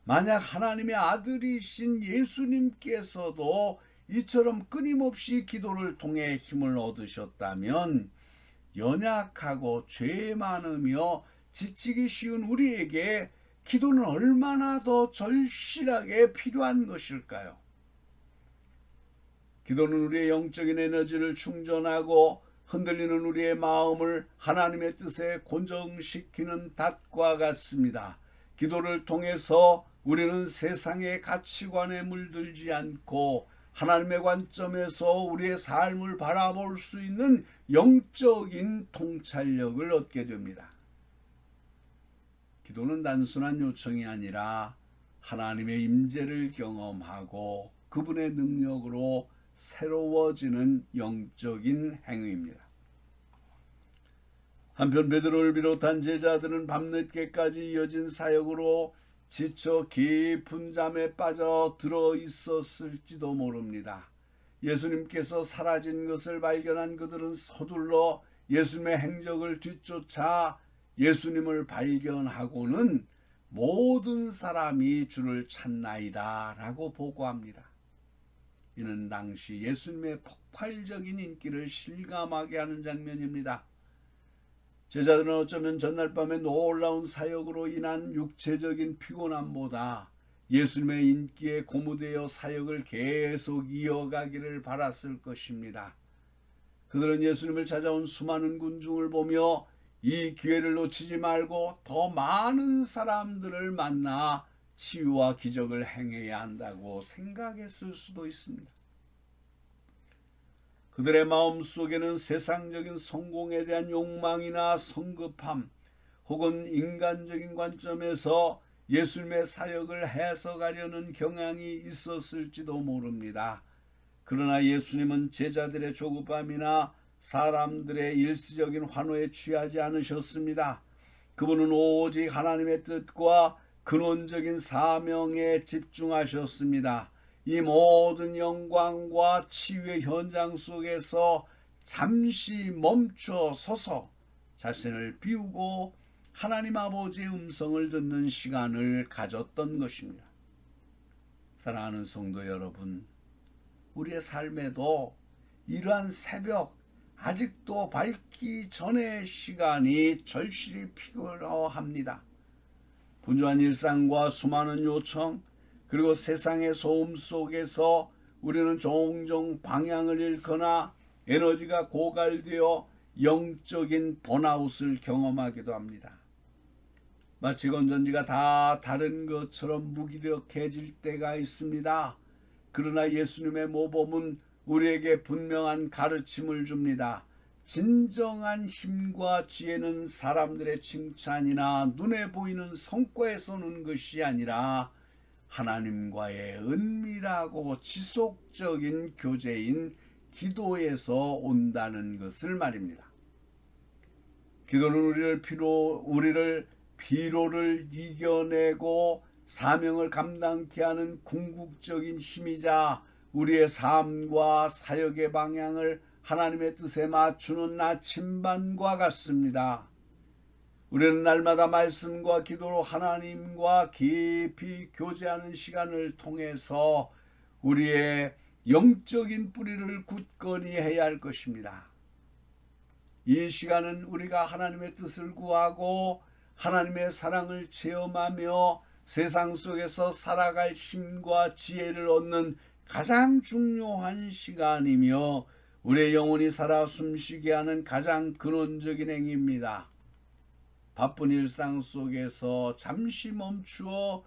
만약 하나님의 아들이신 예수님께서도 이처럼 끊임없이 기도를 통해 힘을 얻으셨다면 연약하고 죄 많으며 지치기 쉬운 우리에게 기도는 얼마나 더 절실하게 필요한 것일까요? 기도는 우리의 영적인 에너지를 충전하고 흔들리는 우리의 마음을 하나님의 뜻에 고정시키는 닷과 같습니다. 기도를 통해서 우리는 세상의 가치관에 물들지 않고 하나님의 관점에서 우리의 삶을 바라볼 수 있는 영적인 통찰력을 얻게 됩니다. 기도는 단순한 요청이 아니라 하나님의 임재를 경험하고 그분의 능력으로 새로워지는 영적인 행위입니다. 한편 베드로를 비롯한 제자들은 밤늦게까지 이어진 사역으로 지쳐 깊은 잠에 빠져 들어 있었을지도 모릅니다. 예수님께서 사라진 것을 발견한 그들은 서둘러 예수님의 행적을 뒤쫓아 예수님을 발견하고는 모든 사람이 주를 찾나이다 라고 보고합니다. 이는 당시 예수님의 폭발적인 인기를 실감하게 하는 장면입니다. 제자들은 어쩌면 전날 밤에 놀라운 사역으로 인한 육체적인 피곤함보다 예수님의 인기에 고무되어 사역을 계속 이어가기를 바랐을 것입니다. 그들은 예수님을 찾아온 수많은 군중을 보며 이 기회를 놓치지 말고 더 많은 사람들을 만나 치유와 기적을 행해야 한다고 생각했을 수도 있습니다. 그들의 마음속에는 세상적인 성공에 대한 욕망이나 성급함 혹은 인간적인 관점에서 예수님의 사역을 해석하려는 경향이 있었을지도 모릅니다. 그러나 예수님은 제자들의 조급함이나 사람들의 일시적인 환호에 취하지 않으셨습니다. 그분은 오직 하나님의 뜻과 근원적인 사명에 집중하셨습니다. 이 모든 영광과 치유의 현장 속에서 잠시 멈춰 서서 자신을 비우고 하나님 아버지의 음성을 듣는 시간을 가졌던 것입니다. 사랑하는 성도 여러분, 우리의 삶에도 이러한 새벽, 아직도 밝기 전의 시간이 절실히 필요합니다. 분주한 일상과 수많은 요청, 그리고 세상의 소음 속에서 우리는 종종 방향을 잃거나 에너지가 고갈되어 영적인 번아웃을 경험하기도 합니다. 마치 건전지가 다 다른 것처럼 무기력해질 때가 있습니다. 그러나 예수님의 모범은 우리에게 분명한 가르침을 줍니다. 진정한 힘과 지혜는 사람들의 칭찬이나 눈에 보이는 성과에서 오는 것이 아니라 하나님과의 은밀하고 지속적인 교제인 기도에서 온다는 것을 말입니다. 기도는 우리를 피로를 이겨내고 사명을 감당케 하는 궁극적인 힘이자 우리의 삶과 사역의 방향을 하나님의 뜻에 맞추는 나침반과 같습니다. 우리는 날마다 말씀과 기도로 하나님과 깊이 교제하는 시간을 통해서 우리의 영적인 뿌리를 굳건히 해야 할 것입니다. 이 시간은 우리가 하나님의 뜻을 구하고 하나님의 사랑을 체험하며 세상 속에서 살아갈 힘과 지혜를 얻는 가장 중요한 시간이며 우리의 영혼이 살아 숨쉬게 하는 가장 근원적인 행위입니다. 바쁜 일상 속에서 잠시 멈추어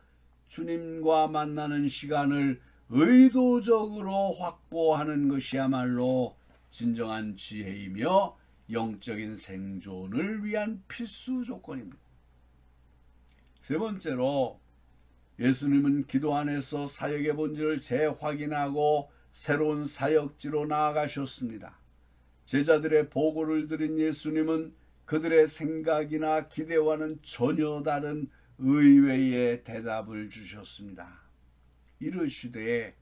주님과 만나는 시간을 의도적으로 확보하는 것이야말로 진정한 지혜이며 영적인 생존을 위한 필수 조건입니다. 세 번째로 예수님은 기도 안에서 사역의 본질을 재확인하고 새로운 사역지로 나아가셨습니다. 제자들의 보고를 들은 예수님은 그들의 생각이나 기대와는 전혀 다른 의외의 대답을 주셨습니다. 이르시되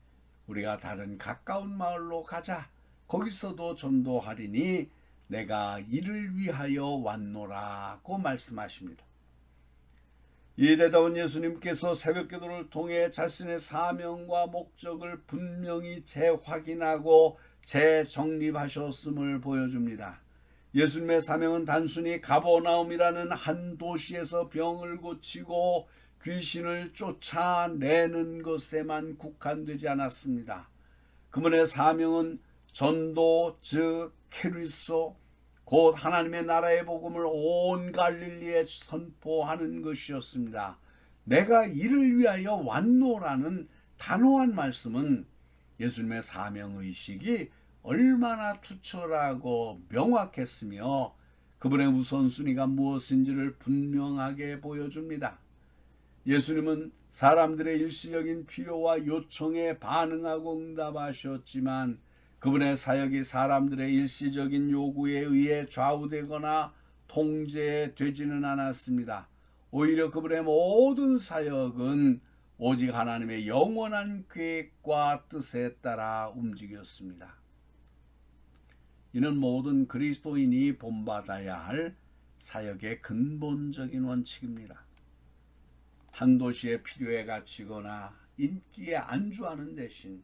우리가 다른 가까운 마을로 가자. 거기서도 전도하리니 내가 이를 위하여 왔노라고 말씀하십니다. 이 대답은 예수님께서 새벽기도를 통해 자신의 사명과 목적을 분명히 재확인하고 재정립하셨음을 보여줍니다. 예수님의 사명은 단순히 가버나움이라는 한 도시에서 병을 고치고 귀신을 쫓아내는 것에만 국한되지 않았습니다. 그분의 사명은 전도, 즉 케리소, 곧 하나님의 나라의 복음을 온 갈릴리에 선포하는 것이었습니다. 내가 이를 위하여 왔노라는 단호한 말씀은 예수님의 사명의식이 얼마나 투철하고 명확했으며 그분의 우선순위가 무엇인지를 분명하게 보여줍니다. 예수님은 사람들의 일시적인 필요와 요청에 반응하고 응답하셨지만 그분의 사역이 사람들의 일시적인 요구에 의해 좌우되거나 통제되지는 않았습니다. 오히려 그분의 모든 사역은 오직 하나님의 영원한 계획과 뜻에 따라 움직였습니다. 이는 모든 그리스도인이 본받아야 할 사역의 근본적인 원칙입니다. 한 도시의 필요에 갇히거나 인기에 안주하는 대신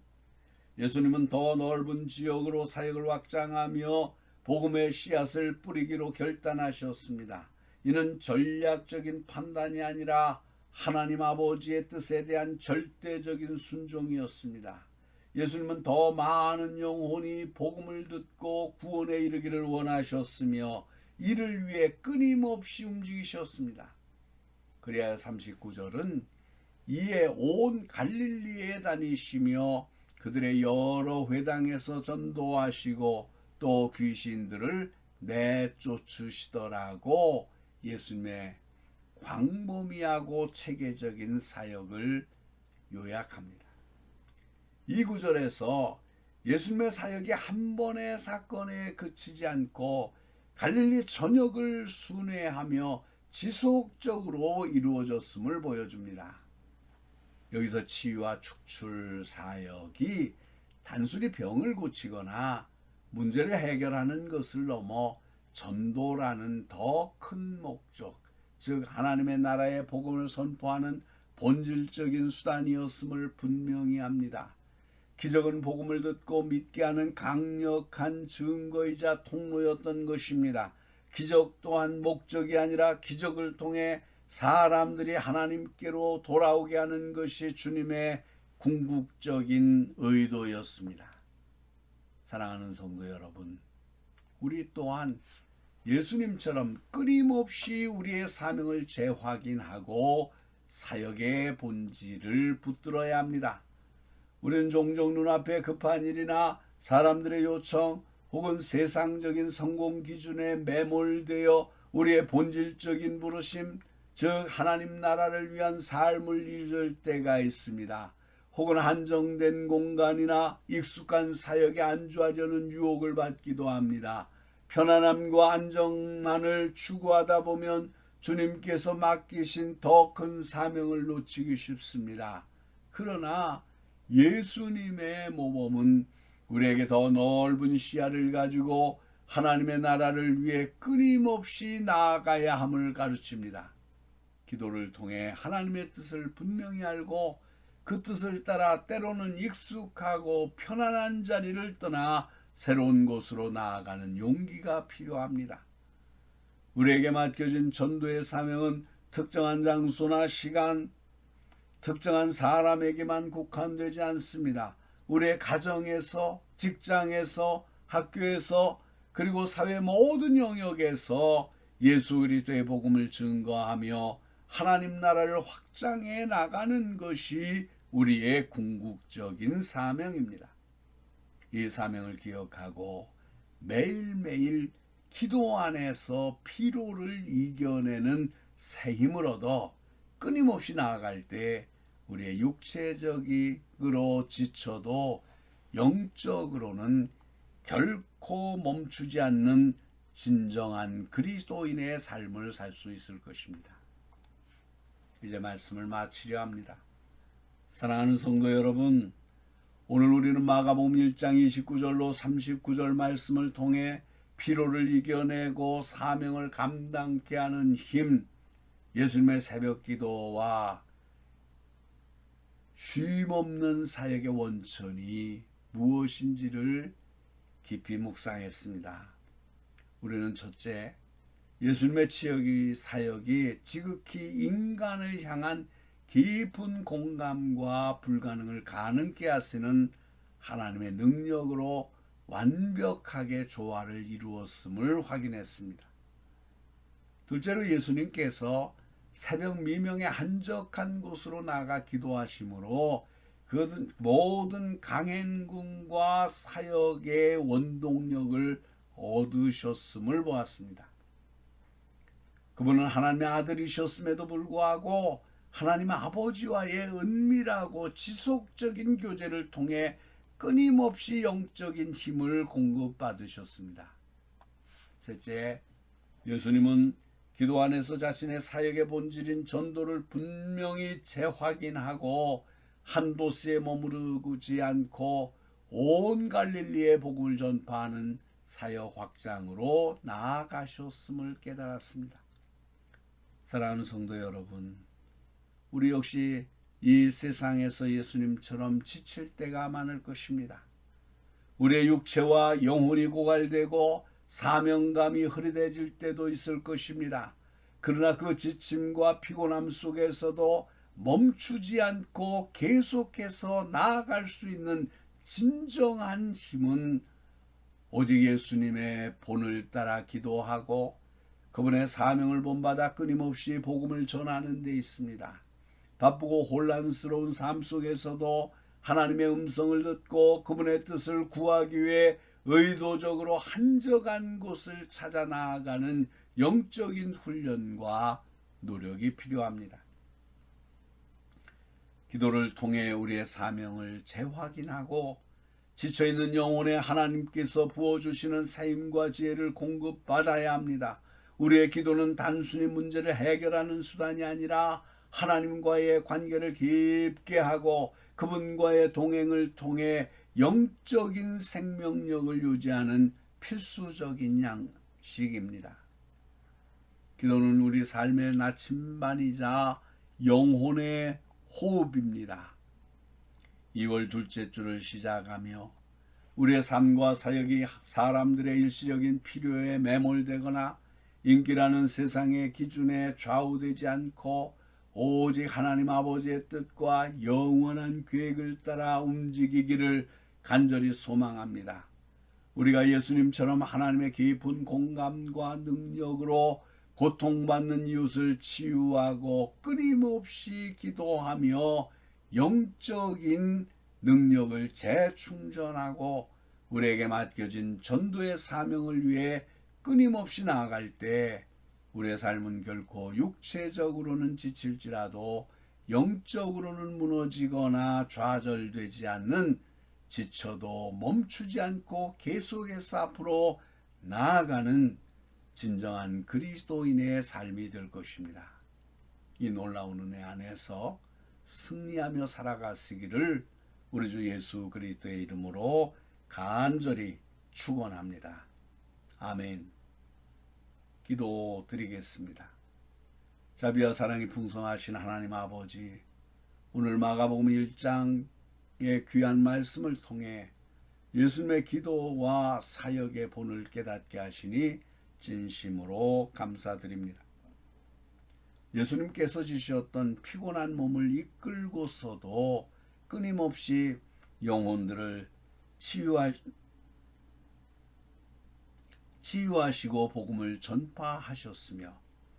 예수님은 더 넓은 지역으로 사역을 확장하며 복음의 씨앗을 뿌리기로 결단하셨습니다. 이는 전략적인 판단이 아니라 하나님 아버지의 뜻에 대한 절대적인 순종이었습니다. 예수님은 더 많은 영혼이 복음을 듣고 구원에 이르기를 원하셨으며 이를 위해 끊임없이 움직이셨습니다. 그래야 39절은 이에 온 갈릴리에 다니시며 그들의 여러 회당에서 전도하시고 또 귀신들을 내쫓으시더라고 예수님의 광범위하고 체계적인 사역을 요약합니다. 이 구절에서 예수님의 사역이 한 번의 사건에 그치지 않고 갈릴리 전역을 순회하며 지속적으로 이루어졌음을 보여줍니다. 여기서 치유와 축출 사역이 단순히 병을 고치거나 문제를 해결하는 것을 넘어 전도라는 더 큰 목적, 즉 하나님의 나라의 복음을 선포하는 본질적인 수단이었음을 분명히 합니다. 기적은 복음을 듣고 믿게 하는 강력한 증거이자 통로였던 것입니다. 기적 또한 목적이 아니라 기적을 통해 사람들이 하나님께로 돌아오게 하는 것이 주님의 궁극적인 의도였습니다. 사랑하는 성도 여러분, 우리 또한 예수님처럼 끊임없이 우리의 사명을 재확인하고 사역의 본질을 붙들어야 합니다. 우리는 종종 눈앞에 급한 일이나 사람들의 요청 혹은 세상적인 성공 기준에 매몰되어 우리의 본질적인 부르심, 즉 하나님 나라를 위한 삶을 잃을 때가 있습니다. 혹은 한정된 공간이나 익숙한 사역에 안주하려는 유혹을 받기도 합니다. 편안함과 안정만을 추구하다 보면 주님께서 맡기신 더 큰 사명을 놓치기 쉽습니다. 그러나 예수님의 모범은 우리에게 더 넓은 시야를 가지고 하나님의 나라를 위해 끊임없이 나아가야 함을 가르칩니다. 기도를 통해 하나님의 뜻을 분명히 알고 그 뜻을 따라 때로는 익숙하고 편안한 자리를 떠나 새로운 곳으로 나아가는 용기가 필요합니다. 우리에게 맡겨진 전도의 사명은 특정한 장소나 시간, 특정한 사람에게만 국한되지 않습니다. 우리의 가정에서, 직장에서, 학교에서, 그리고 사회 모든 영역에서 예수 그리스도의 복음을 증거하며 하나님 나라를 확장해 나가는 것이 우리의 궁극적인 사명입니다. 이 사명을 기억하고 매일매일 기도 안에서 피로를 이겨내는 새 힘을 얻어 끊임없이 나아갈 때 우리의 육체적으로 지쳐도 영적으로는 결코 멈추지 않는 진정한 그리스도인의 삶을 살 수 있을 것입니다. 이제 말씀을 마치려 합니다. 사랑하는 성도 여러분, 오늘 우리는 마가복음 1장 29절로 39절 말씀을 통해 피로를 이겨내고 사명을 감당케 하는 힘, 예수님의 새벽 기도와 쉼없는 사역의 원천이 무엇인지를 깊이 묵상했습니다. 우리는 첫째, 예수님의 사역이 지극히 인간을 향한 깊은 공감과 불가능을 가능케 하시는 하나님의 능력으로 완벽하게 조화를 이루었음을 확인했습니다. 둘째로 예수님께서 새벽 미명의 한적한 곳으로 나가 기도하심으로 그 모든 강행군과 사역의 원동력을 얻으셨음을 보았습니다. 그분은 하나님의 아들이셨음에도 불구하고 하나님 아버지와의 은밀하고 지속적인 교제를 통해 끊임없이 영적인 힘을 공급받으셨습니다. 셋째, 예수님은 기도 안에서 자신의 사역의 본질인 전도를 분명히 재확인하고 한 도시에 머무르지 않고 온 갈릴리에 복음을 전파하는 사역 확장으로 나아가셨음을 깨달았습니다. 사랑하는 성도 여러분, 우리 역시 이 세상에서 예수님처럼 지칠 때가 많을 것입니다. 우리의 육체와 영혼이 고갈되고 사명감이 흐릿해질 때도 있을 것입니다. 그러나 그 지침과 피곤함 속에서도 멈추지 않고 계속해서 나아갈 수 있는 진정한 힘은 오직 예수님의 본을 따라 기도하고 그분의 사명을 본받아 끊임없이 복음을 전하는 데 있습니다. 바쁘고 혼란스러운 삶 속에서도 하나님의 음성을 듣고 그분의 뜻을 구하기 위해 의도적으로 한적한 곳을 찾아 나아가는 영적인 훈련과 노력이 필요합니다. 기도를 통해 우리의 사명을 재확인하고 지쳐있는 영혼에 하나님께서 부어주시는 새 힘과 지혜를 공급받아야 합니다. 우리의 기도는 단순히 문제를 해결하는 수단이 아니라 하나님과의 관계를 깊게 하고 그분과의 동행을 통해 영적인 생명력을 유지하는 필수적인 양식입니다. 기도는 우리 삶의 나침반이자 영혼의 호흡입니다. 2월 둘째 주를 시작하며 우리의 삶과 사역이 사람들의 일시적인 필요에 매몰되거나 인기라는 세상의 기준에 좌우되지 않고 오직 하나님 아버지의 뜻과 영원한 계획을 따라 움직이기를 간절히 소망합니다. 우리가 예수님처럼 하나님의 깊은 공감과 능력으로 고통받는 이웃을 치유하고 끊임없이 기도하며 영적인 능력을 재충전하고 우리에게 맡겨진 전도의 사명을 위해 끊임없이 나아갈 때 우리의 삶은 결코 육체적으로는 지칠지라도 영적으로는 무너지거나 좌절되지 않는 지쳐도 멈추지 않고 계속해서 앞으로 나아가는 진정한 그리스도인의 삶이 될 것입니다. 이 놀라운 은혜 안에서 승리하며 살아가시기를 우리 주 예수 그리스도의 이름으로 간절히 축원합니다. 아멘. 기도 드리겠습니다. 자비와 사랑이 풍성하신 하나님 아버지, 오늘 마가복음 1장의 귀한 말씀을 통해 예수님의 기도와 사역의 본을 깨닫게 하시니 진심으로 감사드립니다. 예수님께서 지셨던 피곤한 몸을 이끌고서도 끊임없이 영혼들을 치유하시고 복음을 전파하셨으며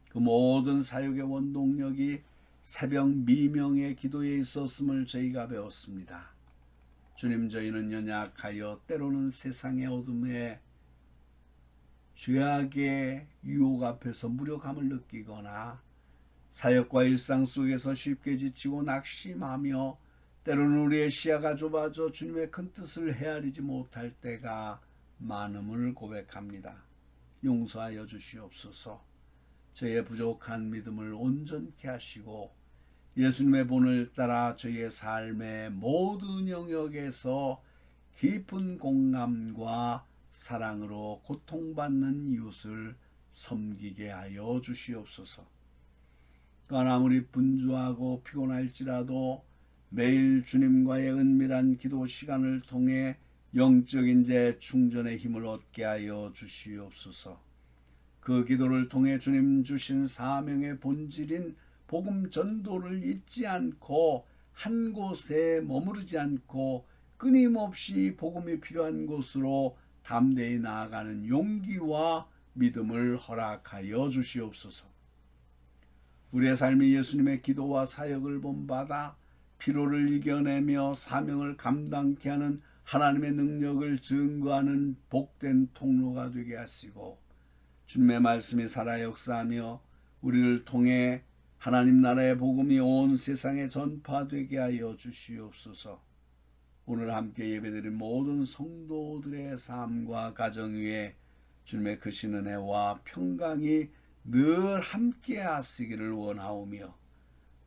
그 모든 사역의 원동력이 새벽 미명의 기도에 있었음을 저희가 배웠습니다. 주님, 저희는 연약하여 때로는 세상의 어둠에 죄악의 유혹 앞에서 무력함을 느끼거나 사역과 일상 속에서 쉽게 지치고 낙심하며 때로는 우리의 시야가 좁아져 주님의 큰 뜻을 헤아리지 못할 때가 많음을 고백합니다. 용서하여 주시옵소서. 저희의 부족한 믿음을 온전케 하시고 예수님의 본을 따라 저희의 삶의 모든 영역에서 깊은 공감과 사랑으로 고통받는 이웃을 섬기게 하여 주시옵소서. 또한 아무리 분주하고 피곤할지라도 매일 주님과의 은밀한 기도 시간을 통해 영적인 재충전의 힘을 얻게 하여 주시옵소서. 그 기도를 통해 주님 주신 사명의 본질인 복음 전도를 잊지 않고 한 곳에 머무르지 않고 끊임없이 복음이 필요한 곳으로 담대히 나아가는 용기와 믿음을 허락하여 주시옵소서. 우리의 삶이 예수님의 기도와 사역을 본받아 피로를 이겨내며 사명을 감당케 하는 하나님의 능력을 증거하는 복된 통로가 되게 하시고 주님의 말씀이 살아 역사하며 우리를 통해 하나님 나라의 복음이 온 세상에 전파되게 하여 주시옵소서. 오늘 함께 예배드린 모든 성도들의 삶과 가정 위에 주님의 크신 은혜와 평강이 늘 함께 하시기를 원하오며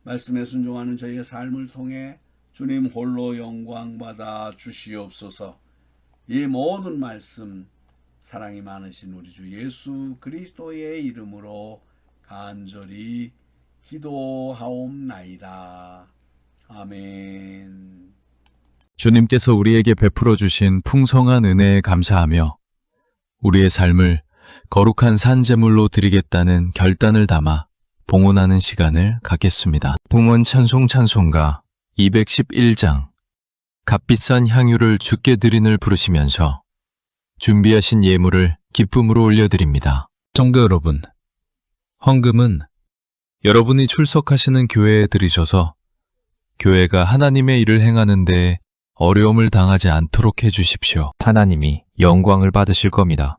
말씀에 순종하는 저희의 삶을 통해 주님 홀로 영광 받아 주시옵소서. 이 모든 말씀 사랑이 많으신 우리 주 예수 그리스도의 이름으로 간절히 기도하옵나이다. 아멘. 주님께서 우리에게 베풀어 주신 풍성한 은혜에 감사하며 우리의 삶을 거룩한 산제물로 드리겠다는 결단을 담아 봉헌하는 시간을 갖겠습니다. 봉헌 찬송 찬송가 211장 값비싼 향유를 주께 드린을 부르시면서 준비하신 예물을 기쁨으로 올려드립니다. 성도 여러분, 헌금은 여러분이 출석하시는 교회에 드리셔서 교회가 하나님의 일을 행하는 데 어려움을 당하지 않도록 해주십시오. 하나님이 영광을 받으실 겁니다.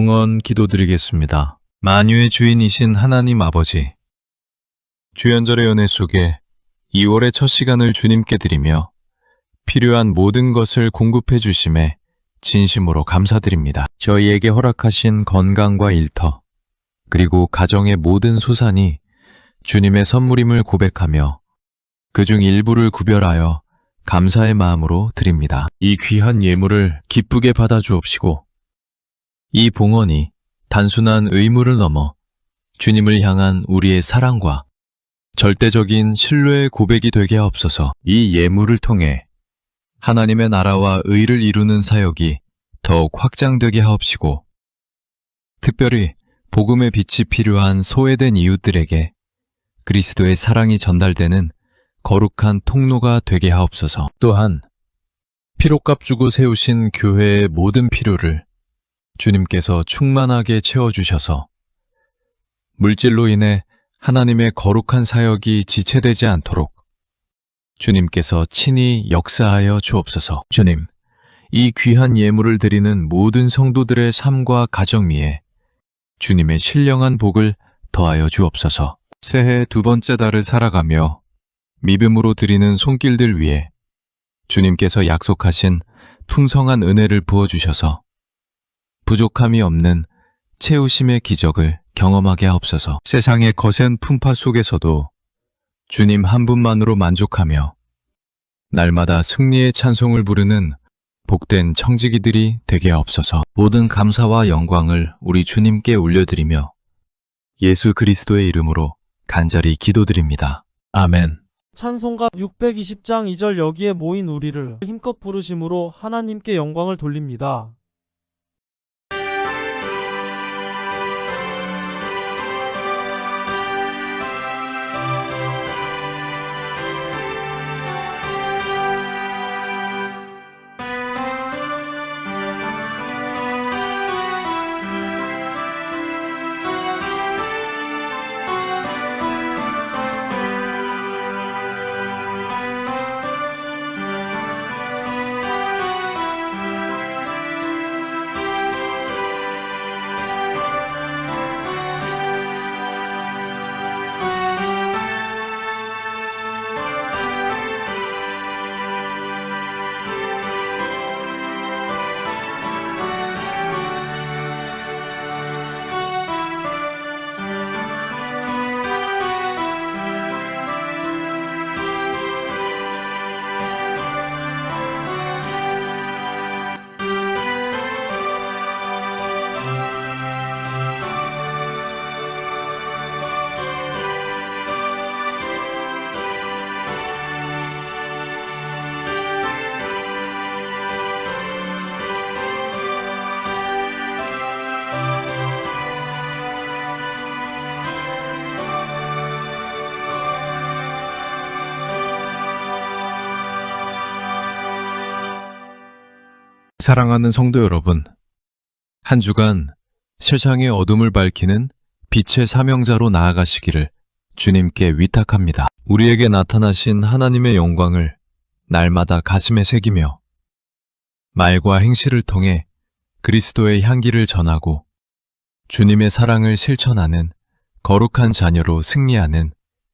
봉헌 기도드리겠습니다. 만유의 주인이신 하나님 아버지, 주연절의 연회 속에 2월의 첫 시간을 주님께 드리며 필요한 모든 것을 공급해 주심에 진심으로 감사드립니다. 저희에게 허락하신 건강과 일터, 그리고 가정의 모든 소산이 주님의 선물임을 고백하며 그중 일부를 구별하여 감사의 마음으로 드립니다. 이 귀한 예물을 기쁘게 받아 주옵시고 이 봉헌이 단순한 의무를 넘어 주님을 향한 우리의 사랑과 절대적인 신뢰의 고백이 되게 하옵소서. 이 예물을 통해 하나님의 나라와 의를 이루는 사역이 더욱 확장되게 하옵시고 특별히 복음의 빛이 필요한 소외된 이웃들에게 그리스도의 사랑이 전달되는 거룩한 통로가 되게 하옵소서. 또한 피로값 주고 세우신 교회의 모든 필요를 주님께서 충만하게 채워주셔서 물질로 인해 하나님의 거룩한 사역이 지체되지 않도록 주님께서 친히 역사하여 주옵소서. 주님, 이 귀한 예물을 드리는 모든 성도들의 삶과 가정 위에 주님의 신령한 복을 더하여 주옵소서. 새해 두 번째 달을 살아가며 믿음으로 드리는 손길들 위에 주님께서 약속하신 풍성한 은혜를 부어주셔서 부족함이 없는 채우심의 기적을 경험하게 하옵소서. 세상의 거센 풍파 속에서도 주님 한 분만으로 만족하며 날마다 승리의 찬송을 부르는 복된 청지기들이 되게 하옵소서. 모든 감사와 영광을 우리 주님께 올려드리며 예수 그리스도의 이름으로 간절히 기도드립니다. 아멘. 찬송가 620장 2절 여기에 모인 우리를 힘껏 부르심으로 하나님께 영광을 돌립니다. 사랑하는 성도 여러분, 한 주간 세상의 어둠을 밝히는 빛의 사명자로 나아가시기를 주님께 위탁합니다. 우리에게 나타나신 하나님의 영광을 날마다 가슴에 새기며 말과 행실을 통해 그리스도의 향기를 전하고 주님의 사랑을 실천하는 거룩한 자녀로 승리하는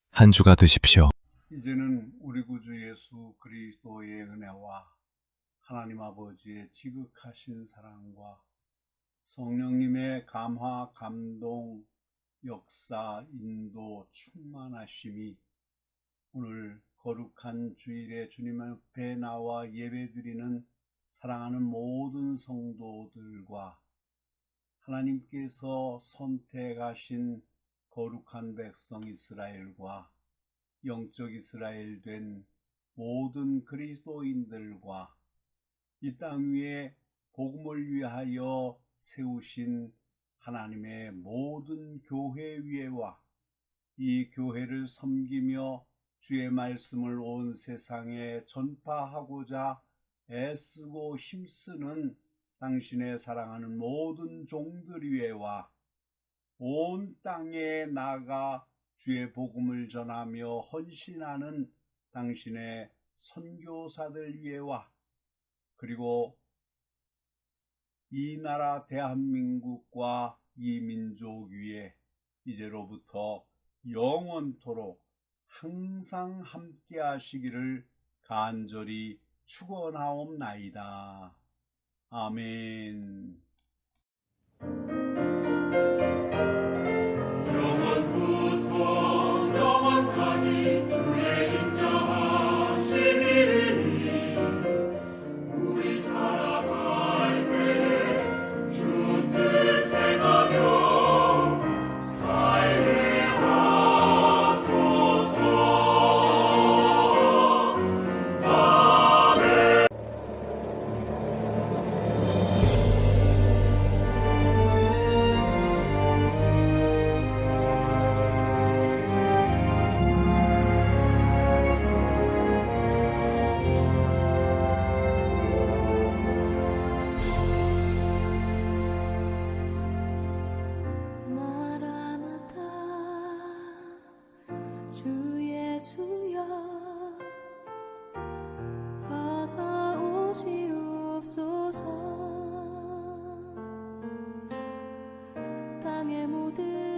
한 주가 되십시오. 이제는 우리 구주 예수 그리스도의 은혜와 하나님 아버지의 지극하신 사랑과 성령님의 감화, 감동, 역사, 인도, 충만하심이 오늘 거룩한 주일에 주님 앞에 나와 예배드리는 사랑하는 모든 성도들과 하나님께서 선택하신 거룩한 백성 이스라엘과 영적 이스라엘 된 모든 그리스도인들과 이 땅 위에 복음을 위하여 세우신 하나님의 모든 교회 위에와 이 교회를 섬기며 주의 말씀을 온 세상에 전파하고자 애쓰고 힘쓰는 당신의 사랑하는 모든 종들 위에와 온 땅에 나가 주의 복음을 전하며 헌신하는 당신의 선교사들 위에와, 그리고 이 나라 대한민국과 이 민족 위에 이제로부터 영원토록 항상 함께 하시기를 간절히 축원하옵나이다. 아멘. 영원부터 영원까지 주의 인자하심이니 우리 살아갈 때 주 뜻 행하며 살게 하소서. 아멘. 마라나타 주 예수여 어서 오시옵소서. 땅의 모든